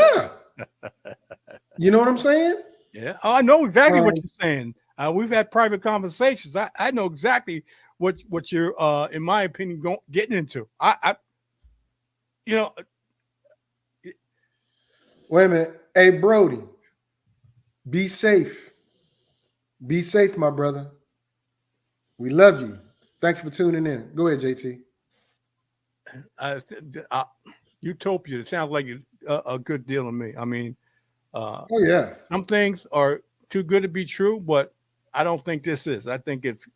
know what I'm saying? Yeah. Oh, I know exactly what you're saying. We've had private conversations. I know exactly what you're, in my opinion, getting into. Wait a minute. Hey, Brody, be safe. Be safe, my brother. We love you. Thank you for tuning in. Go ahead, JT. Utopia. It sounds like a good deal to me. I mean, Oh yeah. some things are too good to be true, but I don't think this is. I think it's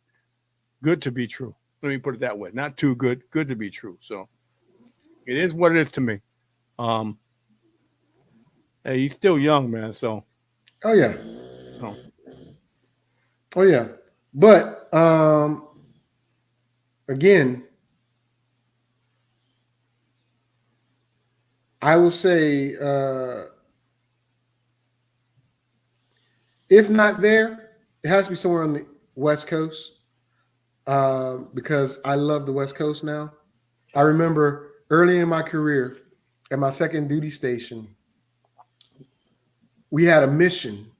good to be true. Let me put it that way. Not too good, good to be true. So it is what it is to me. Um, hey, he's still young, man. So, Oh yeah. so Oh yeah. But again, I will say if not there, it has to be somewhere on the West Coast because I love the West Coast now. I remember early in my career at my second duty station, we had a mission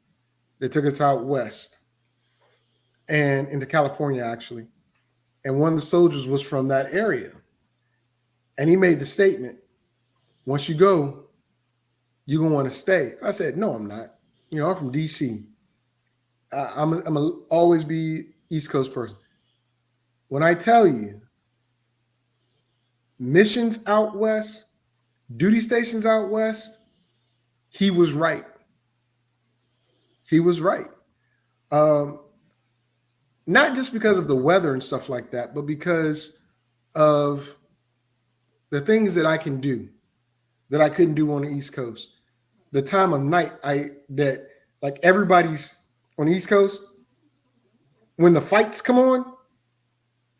that took us out west and into California, actually. And one of the soldiers was from that area. And he made the statement, once you go, you're going to want to stay. I said, no, I'm not. You know, I'm from DC. I'm a always be East Coast person. When I tell you, missions out west, duty stations out west, he was right. He was right. Not just because of the weather and stuff like that, but because of the things that I can do that I couldn't do on the East Coast. The time of night that like everybody's on the East Coast, when the fights come on,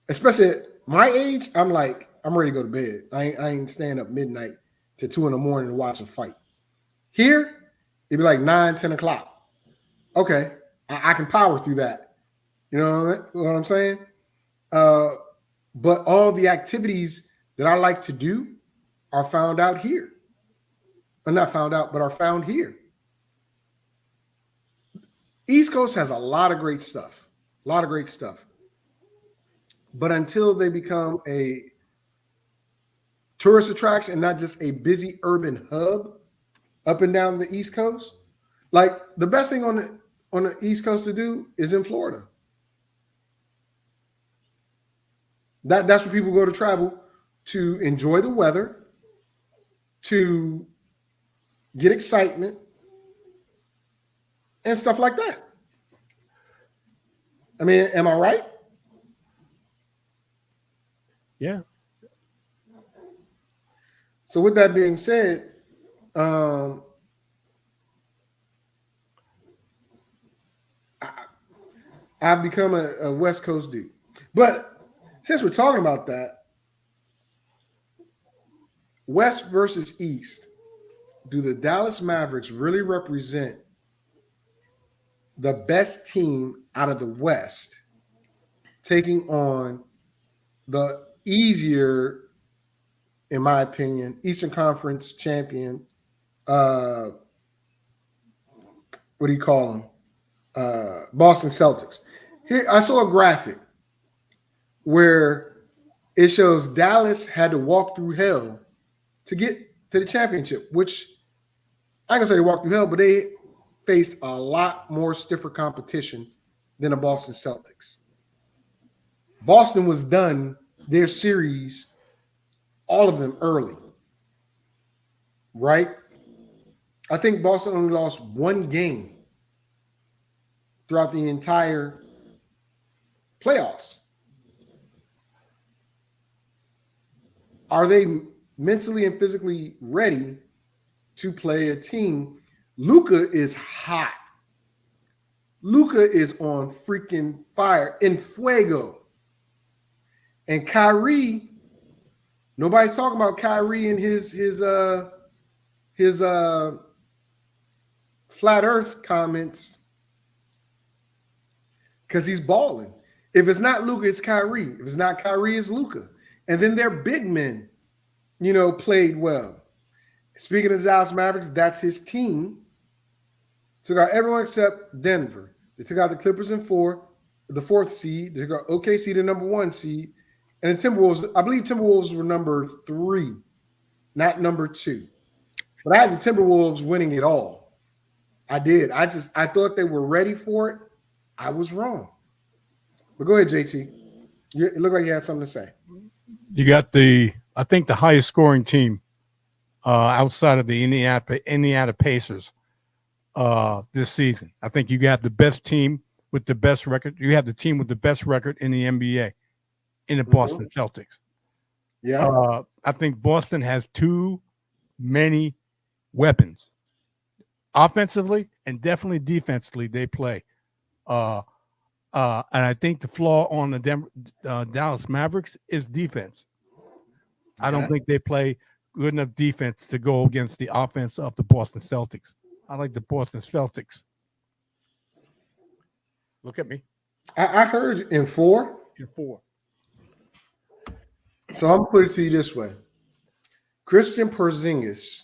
especially at my age, I'm like, I'm ready to go to bed. I ain't staying up midnight to 2 a.m. to watch a fight. Here, it'd be like 9, 10 o'clock. Okay, I can power through that. You know what I'm saying? But all the activities that I like to do are found out here. Or not found out, but are found here. East Coast has a lot of great stuff. A lot of great stuff. But until they become a tourist attraction and not just a busy urban hub up and down the East Coast, like the best thing on the East Coast to do is in Florida. That's where people go to travel to enjoy the weather, to get excitement, and stuff like that. I mean, am I right? yeah. So with that being said, I've become a West Coast dude. But since we're talking about that, West versus East, do the Dallas Mavericks really represent the best team out of the West taking on the easier, in my opinion, Eastern Conference champion, what do you call them? Boston Celtics. Here, I saw a graphic where it shows Dallas had to walk through hell to get to the championship, which I can say they walked through hell, but they faced a lot more stiffer competition than the Boston Celtics. Boston was done their series, all of them early, right? I think Boston only lost one game throughout the entire playoffs. Are they mentally and physically ready to play a team? Luka is hot. Luka is on freaking fire, in fuego. And Kyrie, nobody's talking about Kyrie and his flat earth comments because he's balling. If it's not Luka, it's Kyrie. If it's not Kyrie, it's Luka. And then their big men, played well. Speaking of the Dallas Mavericks, that's his team. Took out everyone except Denver. They took out the Clippers in 4, the 4th seed. They took out OKC, the number 1 seed. And the Timberwolves, I believe Timberwolves were number 3, not number 2. But I had the Timberwolves winning it all. I did. I thought they were ready for it. I was wrong. But go ahead, JT. It looked like you had something to say. You got I think the highest scoring team outside of the Indiana Pacers this season. I think you got the best team with the best record. You have the team with the best record in the NBA, in the Boston Celtics. Yeah. I think Boston has too many weapons. Offensively and definitely defensively, they play. And I think the flaw on the Dallas Mavericks is defense. I don't think they play good enough defense to go against the offense of the Boston Celtics. I like the Boston Celtics. Look at me. I heard in 4. In 4. So I'm going to put it to you this way. Christian Porzingis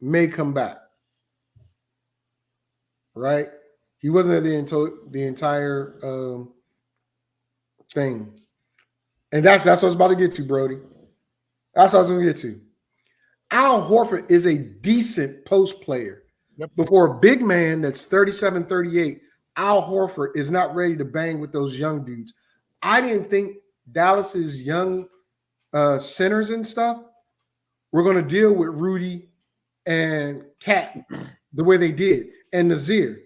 may come back. Right? He wasn't at the entire thing. And that's what I was about to get to, Brody. That's what I was going to get to. Al Horford is a decent post player. Yep. But for a big man that's 37, 38, Al Horford is not ready to bang with those young dudes. I didn't think Dallas's young centers and stuff were going to deal with Rudy and Cat the way they did, and Nazir.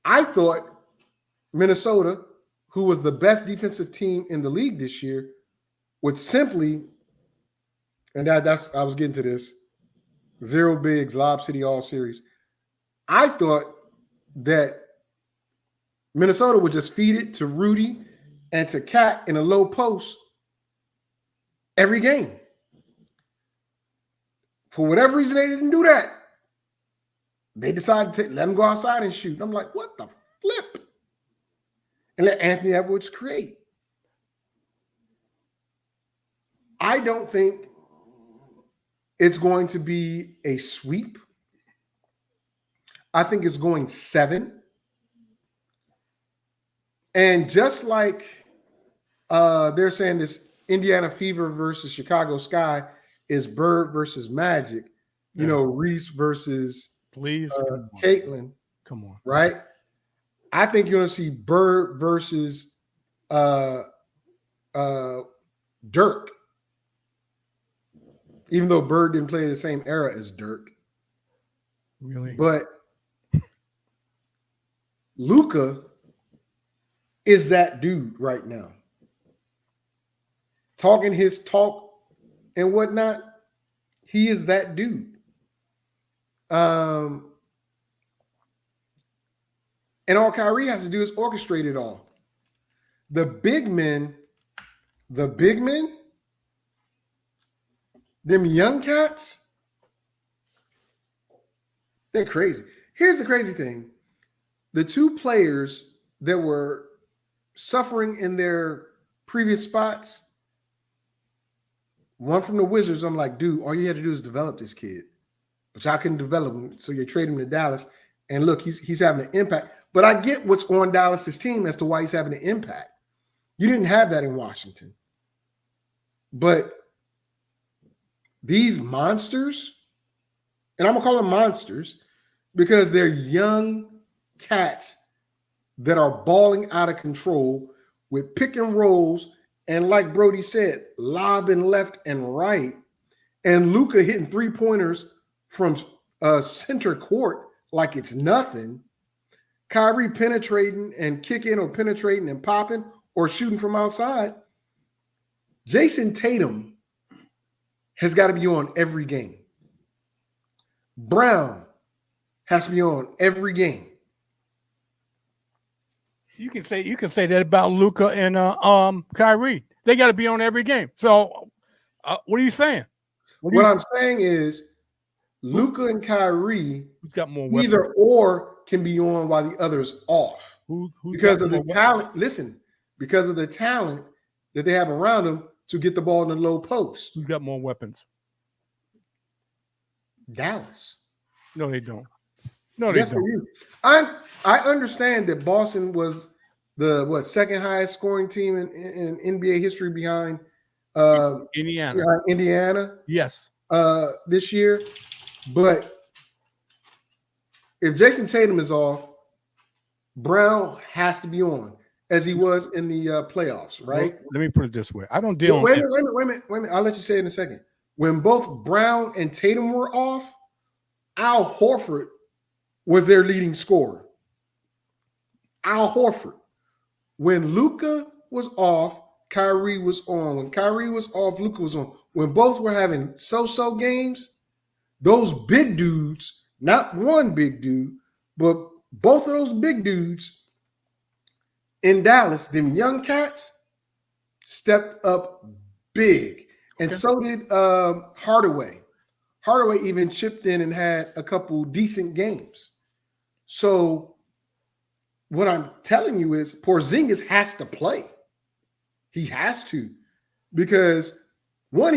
I thought Minnesota, who was the best defensive team in the league this year, would simply, and that's I was getting to this, 0 bigs, Lob City All Series. I thought that Minnesota would just feed it to Rudy and to Cat in a low post every game. For whatever reason, they didn't do that. They decided to let him go outside and shoot. I'm like, what the flip? And let Anthony Edwards create. I don't think it's going to be a sweep. I think it's going 7. And just like they're saying this Indiana Fever versus Chicago Sky is Bird versus Magic, Reese versus Caitlin. Come on. Right? I think you're going to see Bird versus Dirk. Even though Bird didn't play the same era as Dirk. Really? But Luka is that dude right now. Talking his talk and whatnot, he is that dude. And all Kyrie has to do is orchestrate it all. The big men, them young cats, they're crazy. Here's the crazy thing. The 2 players that were suffering in their previous spots, one from the Wizards, I'm like, dude, all you had to do is develop this kid. But y'all couldn't develop him, so you trade him to Dallas. And look, he's having an impact. But I get what's on Dallas's team as to why he's having an impact. You didn't have that in Washington. But these monsters, and I'm going to call them monsters because they're young cats that are balling out of control with pick and rolls. And like Brody said, lobbing left and right. And Luka hitting 3-pointers from center court like it's nothing. Kyrie penetrating and kicking or penetrating and popping or shooting from outside. Jason Tatum has got to be on every game. Brown has to be on every game. You can say that about Luka and Kyrie. They got to be on every game. So, what are you saying? What I'm saying is, Luka and Kyrie who's got more weapons? Either or can be on while the other's off. Because of the talent. Listen, because of the talent that they have around them to get the ball in the low post. Who's got more weapons? Dallas. No, they don't. No, they don't. They do. I understand that Boston was the second highest scoring team in NBA history behind Indiana. Indiana. Yes. This year. But if Jason Tatum is off, Brown has to be on as he was in the playoffs, right? Well, let me put it this way. I don't deal Wait on a minute. I'll let you say it in a second. When both Brown and Tatum were off, Al Horford was their leading scorer. Al Horford. When Luka was off, Kyrie was on. When Kyrie was off, Luka was on. When both were having so-so games, those big dudes, not one big dude, but both of those big dudes in Dallas, them young cats, stepped up big. And so did Hardaway. Hardaway even chipped in and had a couple decent games. So what I'm telling you is Porzingis has to play. He has to. Because one,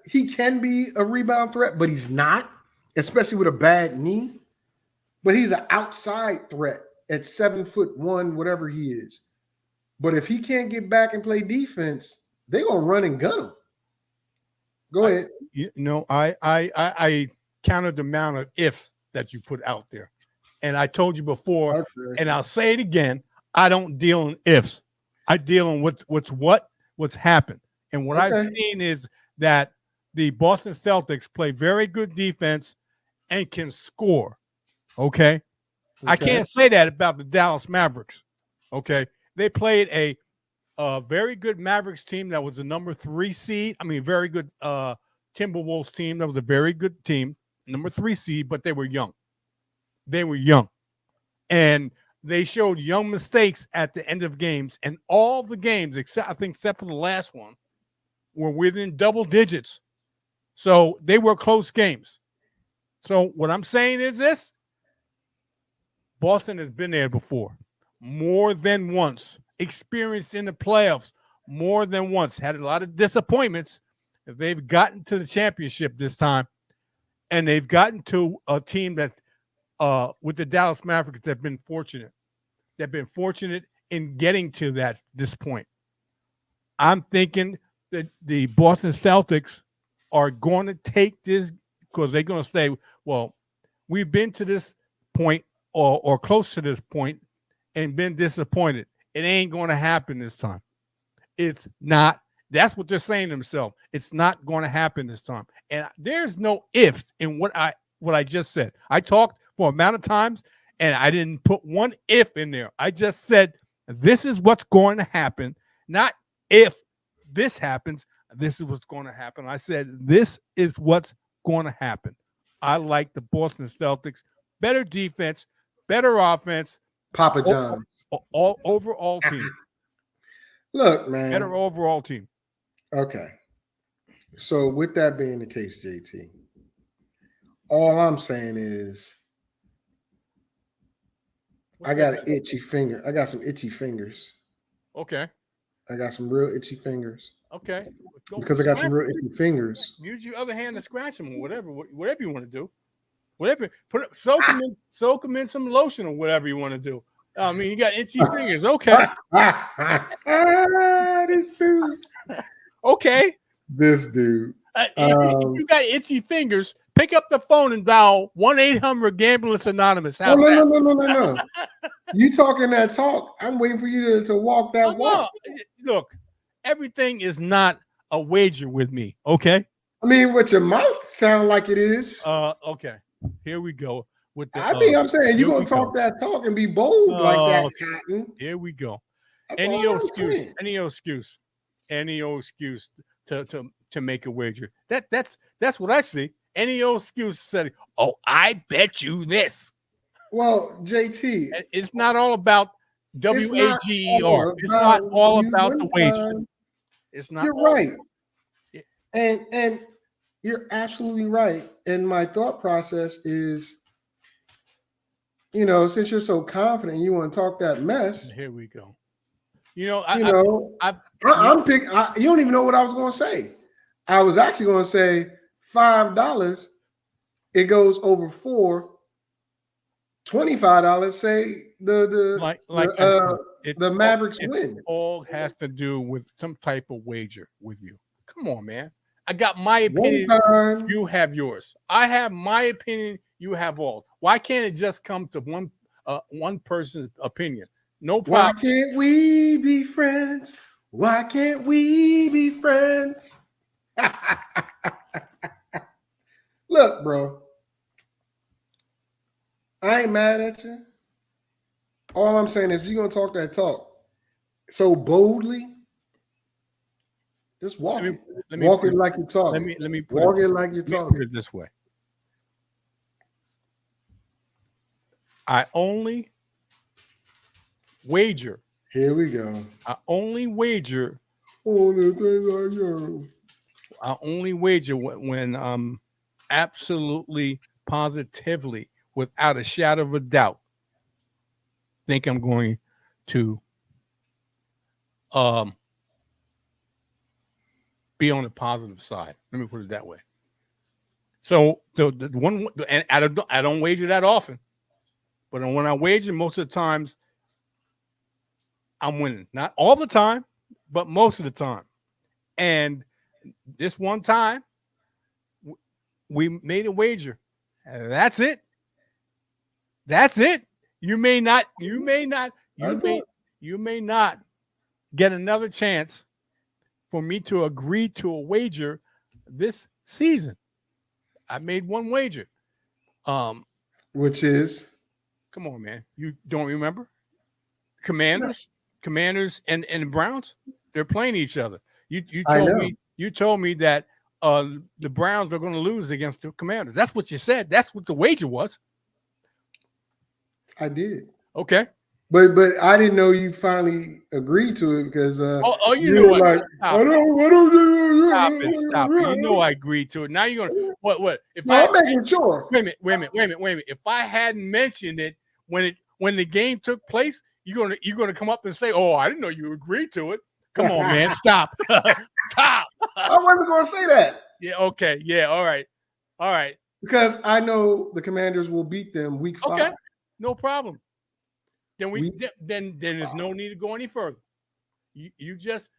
he can be a rebound threat, but he's not, especially with a bad knee. But he's an outside threat at 7'1", whatever he is. But if he can't get back and play defense, they're gonna run and gun him. Go ahead. I counted the amount of ifs that you put out there. And I told you before, and I'll say it again, I don't deal in ifs. I deal in what's happened. And what I've seen is that the Boston Celtics play very good defense and can score. Okay. I can't say that about the Dallas Mavericks. Okay. They played a very good Mavericks team that was the number 3 seed. I mean, very good Timberwolves team that was a very good team, number 3 seed, but they were young. They were young. And they showed young mistakes at the end of games. And all the games, except for the last one, were within double digits. So they were close games. So what I'm saying is this. Boston has been there before, more than once, experienced in the playoffs more than once, had a lot of disappointments. They've gotten to the championship this time, and they've gotten to a team that, with the Dallas Mavericks, have been fortunate. They've been fortunate in getting to this point. I'm thinking that the Boston Celtics are going to take this because they're going to say, well, we've been to this point or close to this point and been disappointed. It ain't going to happen this time. It's not. That's what they're saying to themselves. It's not going to happen this time. And there's no ifs in what I just said. I talked for amount of times, and I didn't put one if in there. I just said, this is what's going to happen. Not if this happens, this is what's going to happen. I said, this is what's going to happen. I like the Boston Celtics. Better defense, better offense. Papa John. All overall team. Look, man. Better overall team. Okay. So with that being the case, JT, all I'm saying is I got an itchy finger. I got some itchy fingers. Okay. I got some real itchy fingers. Okay. Because I got some real itchy fingers. Use your other hand to scratch them or whatever you want to do. Whatever. Soak them in some lotion or whatever you want to do. I mean, you got itchy fingers. Okay. This dude. Okay. This dude. If you got itchy fingers, pick up the phone and dial 1-800-GAMBLERS Anonymous. No. You talking that talk. I'm waiting for you to walk that walk. Look, everything is not a wager with me, okay? I mean, what your mouth sound like it is. Okay. Here we go. I'm saying you're going to talk that talk and be bold like that, Cotton. Here we go. That's Any excuse to make a wager. That's what I see. Any excuse said, oh, I bet you this. Well, JT, it's not all about WAGER. It's not all about the wager. It's not. You're right. And you're absolutely right. And my thought process is, since you're so confident, you want to talk that mess. Here we go. You don't even know what I was going to say. I was actually going to say $5. It goes over 4. $25. Say the Mavericks win. It all has to do with some type of wager with you. Come on, man. I got my opinion. You have yours. I have my opinion. You have all. Why can't it just come to one one person's opinion. No Why problem. can't we be friends? Why can't we be friends? Look, bro, I ain't mad at you. All I'm saying is, if you're gonna talk that talk so boldly, just walk it. Walk it like you're talking. Let me walk it like you're let me talking. put it this way. I only wager. Here we go. I only wager. Only thing I know. I only wager when absolutely, positively, without a shadow of a doubt, think I'm going to be on the positive side. Let me put it that way. So the one, and I don't wager that often, but when I wager, most of the times I'm winning. Not all the time, but most of the time. And this one time, we made a wager. And that's it. That's it. You may not get another chance for me to agree to a wager this season. I made one wager. Which is? Come on, man. You don't remember? Commanders and the Browns, they're playing each other. You told me that the Browns are going to lose against the Commanders. That's what you said. That's what the wager was. I did. Okay. But I didn't know you finally agreed to it because you know what? Like, Stop it. Stop it. You know I agreed to it. Now you're gonna what? I'm making sure. Wait a minute. If I hadn't mentioned it when the game took place, you're gonna come up and say, "Oh, I didn't know you agreed to it." Come on, man. Stop. Stop. I wasn't gonna say that. Yeah, okay. Yeah, all right. Because I know the Commanders will beat them week 5. Okay, no problem. Then then there's no need to go any further. You just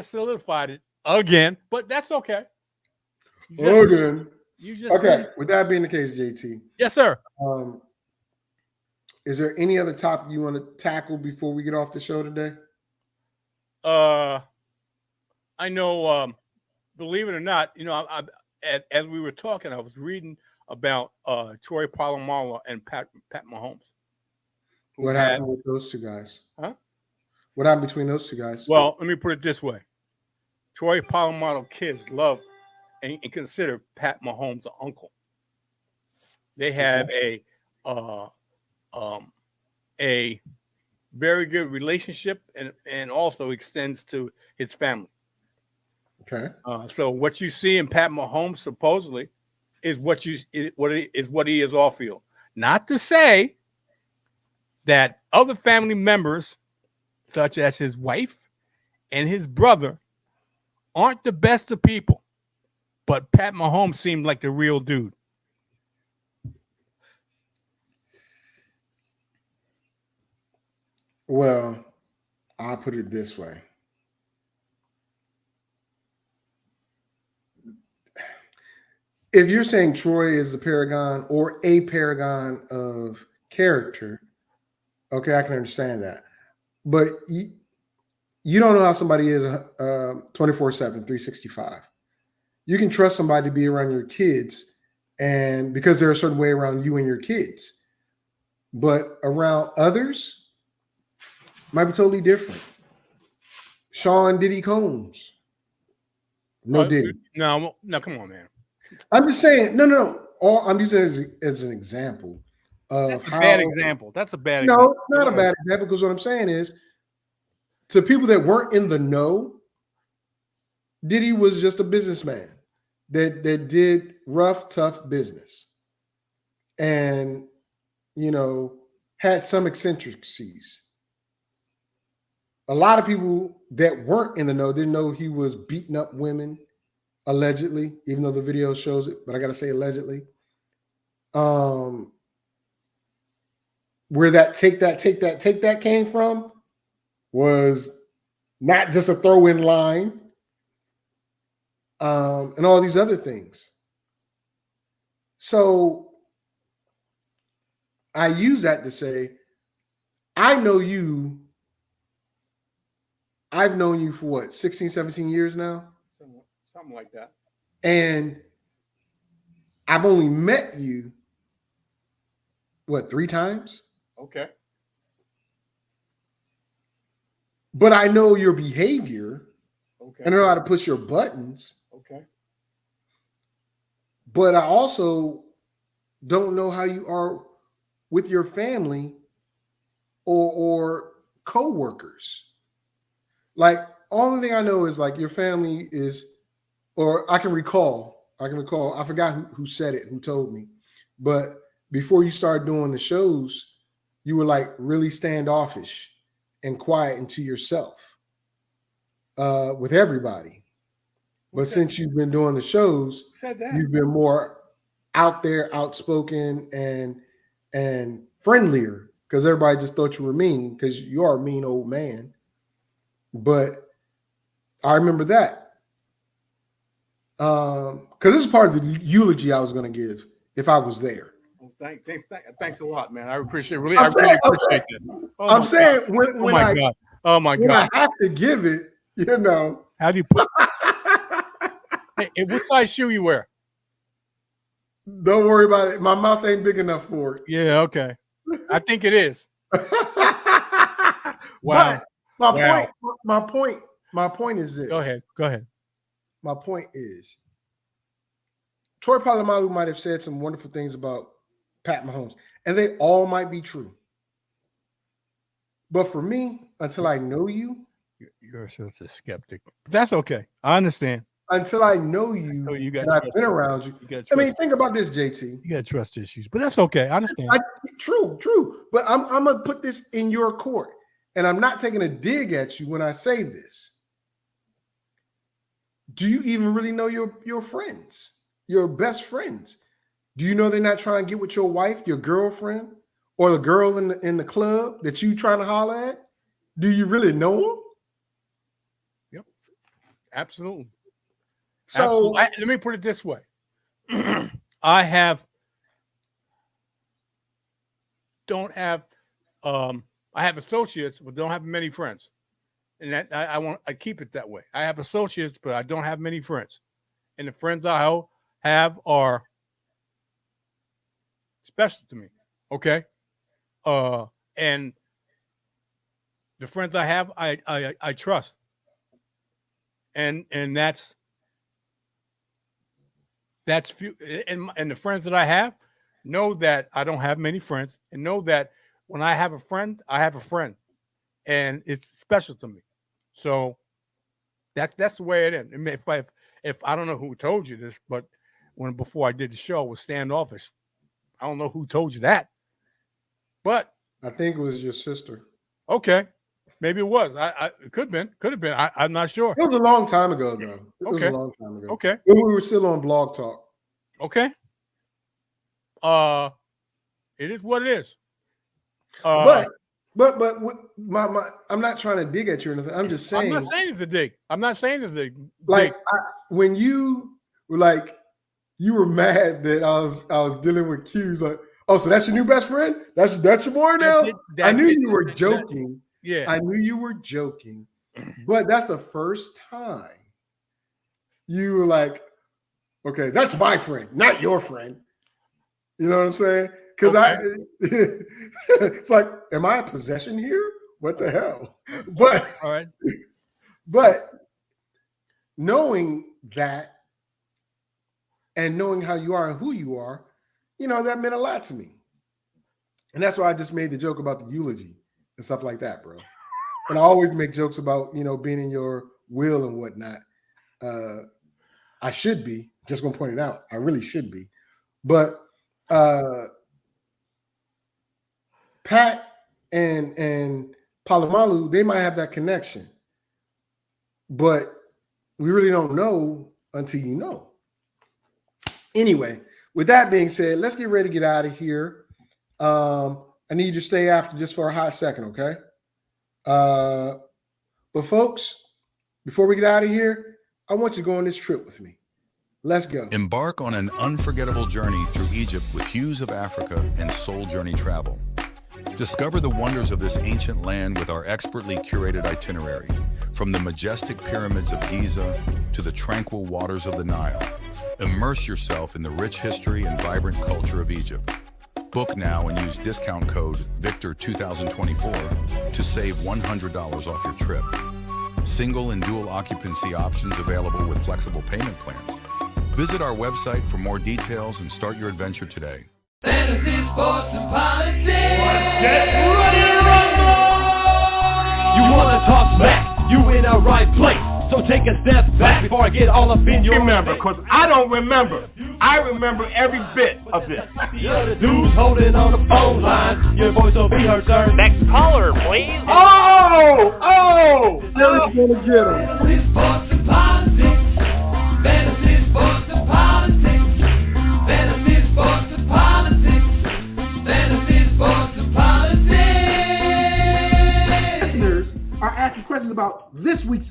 solidified it again, but that's okay. Okay. Okay. With that being the case, JT. Yes, sir. Is there any other topic you want to tackle before we get off the show today? I know. Believe it or not, as we were talking, I was reading about Troy Polamalu and Pat Mahomes. What happened with those two guys? Huh? What happened between those two guys? Well, let me put it this way. Troy Polamalu kids love and consider Pat Mahomes an uncle. They have a very good relationship and also extends to his family. Okay. So what you see in Pat Mahomes supposedly is what he is off field. Not to say that other family members, such as his wife and his brother, aren't the best of people, but Pat Mahomes seemed like the real dude. Well, I'll put it this way. If you're saying Troy is a paragon of character, okay, I can understand that. But you don't know how somebody is 24/7, 365. You can trust somebody to be around your kids, and because they're a certain way around you and your kids. But around others, might be totally different. Sean Diddy Combs. No Diddy. No, come on, man. I'm just saying, no. All I'm using it as an example of how. Bad example. That's a bad no, example. It's not a bad example, because what I'm saying is, to people that weren't in the know, Diddy was just a businessman that did rough, tough business, and had some eccentricities. A lot of people that weren't in the know didn't know he was beating up women, allegedly, even though the video shows it, but I got to say allegedly. Where that take that came from was not just a throw-in line, and all these other things. So I use that to say, I know you. I've known you for what, 16, 17 years now? Something like that. And I've only met you, what, 3 times? Okay. But I know your behavior. Okay. And I know how to push your buttons. Okay. But I also don't know how you are with your family or co-workers. Like, only thing I know is like your family is, or I recall, I forgot who said it, who told me. But before you started doing the shows, you were like really standoffish and quiet and to yourself with everybody. But since you've been doing the shows, you've been more out there, outspoken, and friendlier, because everybody just thought you were mean, because you are a mean old man. But I remember that. Because this is part of the eulogy I was going to give if I was there. Well, thanks a lot, man. I appreciate really appreciate that. Oh, I'm saying when oh my God, I have to give it, you know. How do you put? Hey, what size shoe you wear? Don't worry about it. My mouth ain't big enough for it. Yeah, okay. I think it is. Wow. But my point is this. Go ahead. My point is, Troy Polamalu might have said some wonderful things about Pat Mahomes, and they all might be true. But for me, until I know you, you're such a skeptic. That's okay. I understand. Until I know you, and I've been around you. I mean, think about this, JT. You got trust issues, but that's okay. I understand. True. But I'm gonna put this in your court, and I'm not taking a dig at you when I say this. Do you even really know your friends, your best friends? Do you know they're not trying to get with your wife, your girlfriend, or the girl in the club that you trying to holler at? Do you really know them? Yep, absolutely. So let me put it this way: I have associates, but don't have many friends. And that I keep it that way. I have associates, but I don't have many friends. And the friends I have are special to me. Okay. And the friends I have, I trust. And that's few. And the friends that I have know that I don't have many friends, and know that when I have a friend, I have a friend, and it's special to me. So that's the way it is. If I don't know who told you this, but before I did the show, was standoffish. I don't know who told you that, but I think it was your sister. Okay, maybe it was. It could have been. I'm not sure. It was a long time ago, though. It was a long time ago. Okay, when we were still on Blog Talk. Okay. It is what it is. But I'm not trying to dig at you or anything. I'm just saying. I'm not saying it's a dig. Like when you were like, you were mad that I was dealing with Q's. Like, oh, so that's your new best friend? That's your boy now? I knew you were joking. Yeah, I knew you were joking. But that's the first time you were like, okay, that's my friend, not your friend. You know what I'm saying? Because it's like, am I a possession here? What the hell? But all right. But knowing that and knowing how you are and who you are, you know, that meant a lot to me. And that's why I just made the joke about the eulogy and stuff like that, bro. And I always make jokes about, you know, being in your will and whatnot. I should be, just gonna point it out. I really should be. But Pat and Polamalu, they might have that connection. But we really don't know until you know. Anyway, with that being said, let's get ready to get out of here. I need you to stay after just for a hot second, okay? But folks, before we get out of here, I want you to go on this trip with me. Let's go. Embark on an unforgettable journey through Egypt with Hues of Africa and Soul Journey Travel. Discover the wonders of this ancient land with our expertly curated itinerary, from the majestic pyramids of Giza to the tranquil waters of the Nile. Immerse yourself in the rich history and vibrant culture of Egypt. Book now and use discount code VICTOR2024 to save $100 off your trip. Single and dual occupancy options available with flexible payment plans. Visit our website for more details and start your adventure today. Fantasy, sports, and politics. Get ready to rumble! You wanna talk smack? You in the right place. So take a step back before I get all up in your Remember, because I don't remember. I remember every bit of this. The other dude's holding on the phone line. Your voice will be heard, sir. Next caller, please. Jerry's gonna get him. Fantasy, sports, and politics. Fantasy, sports, and politics. Fantasy, sports, and politics. Fantasy, sports, and politics. Listeners are asking questions about this week's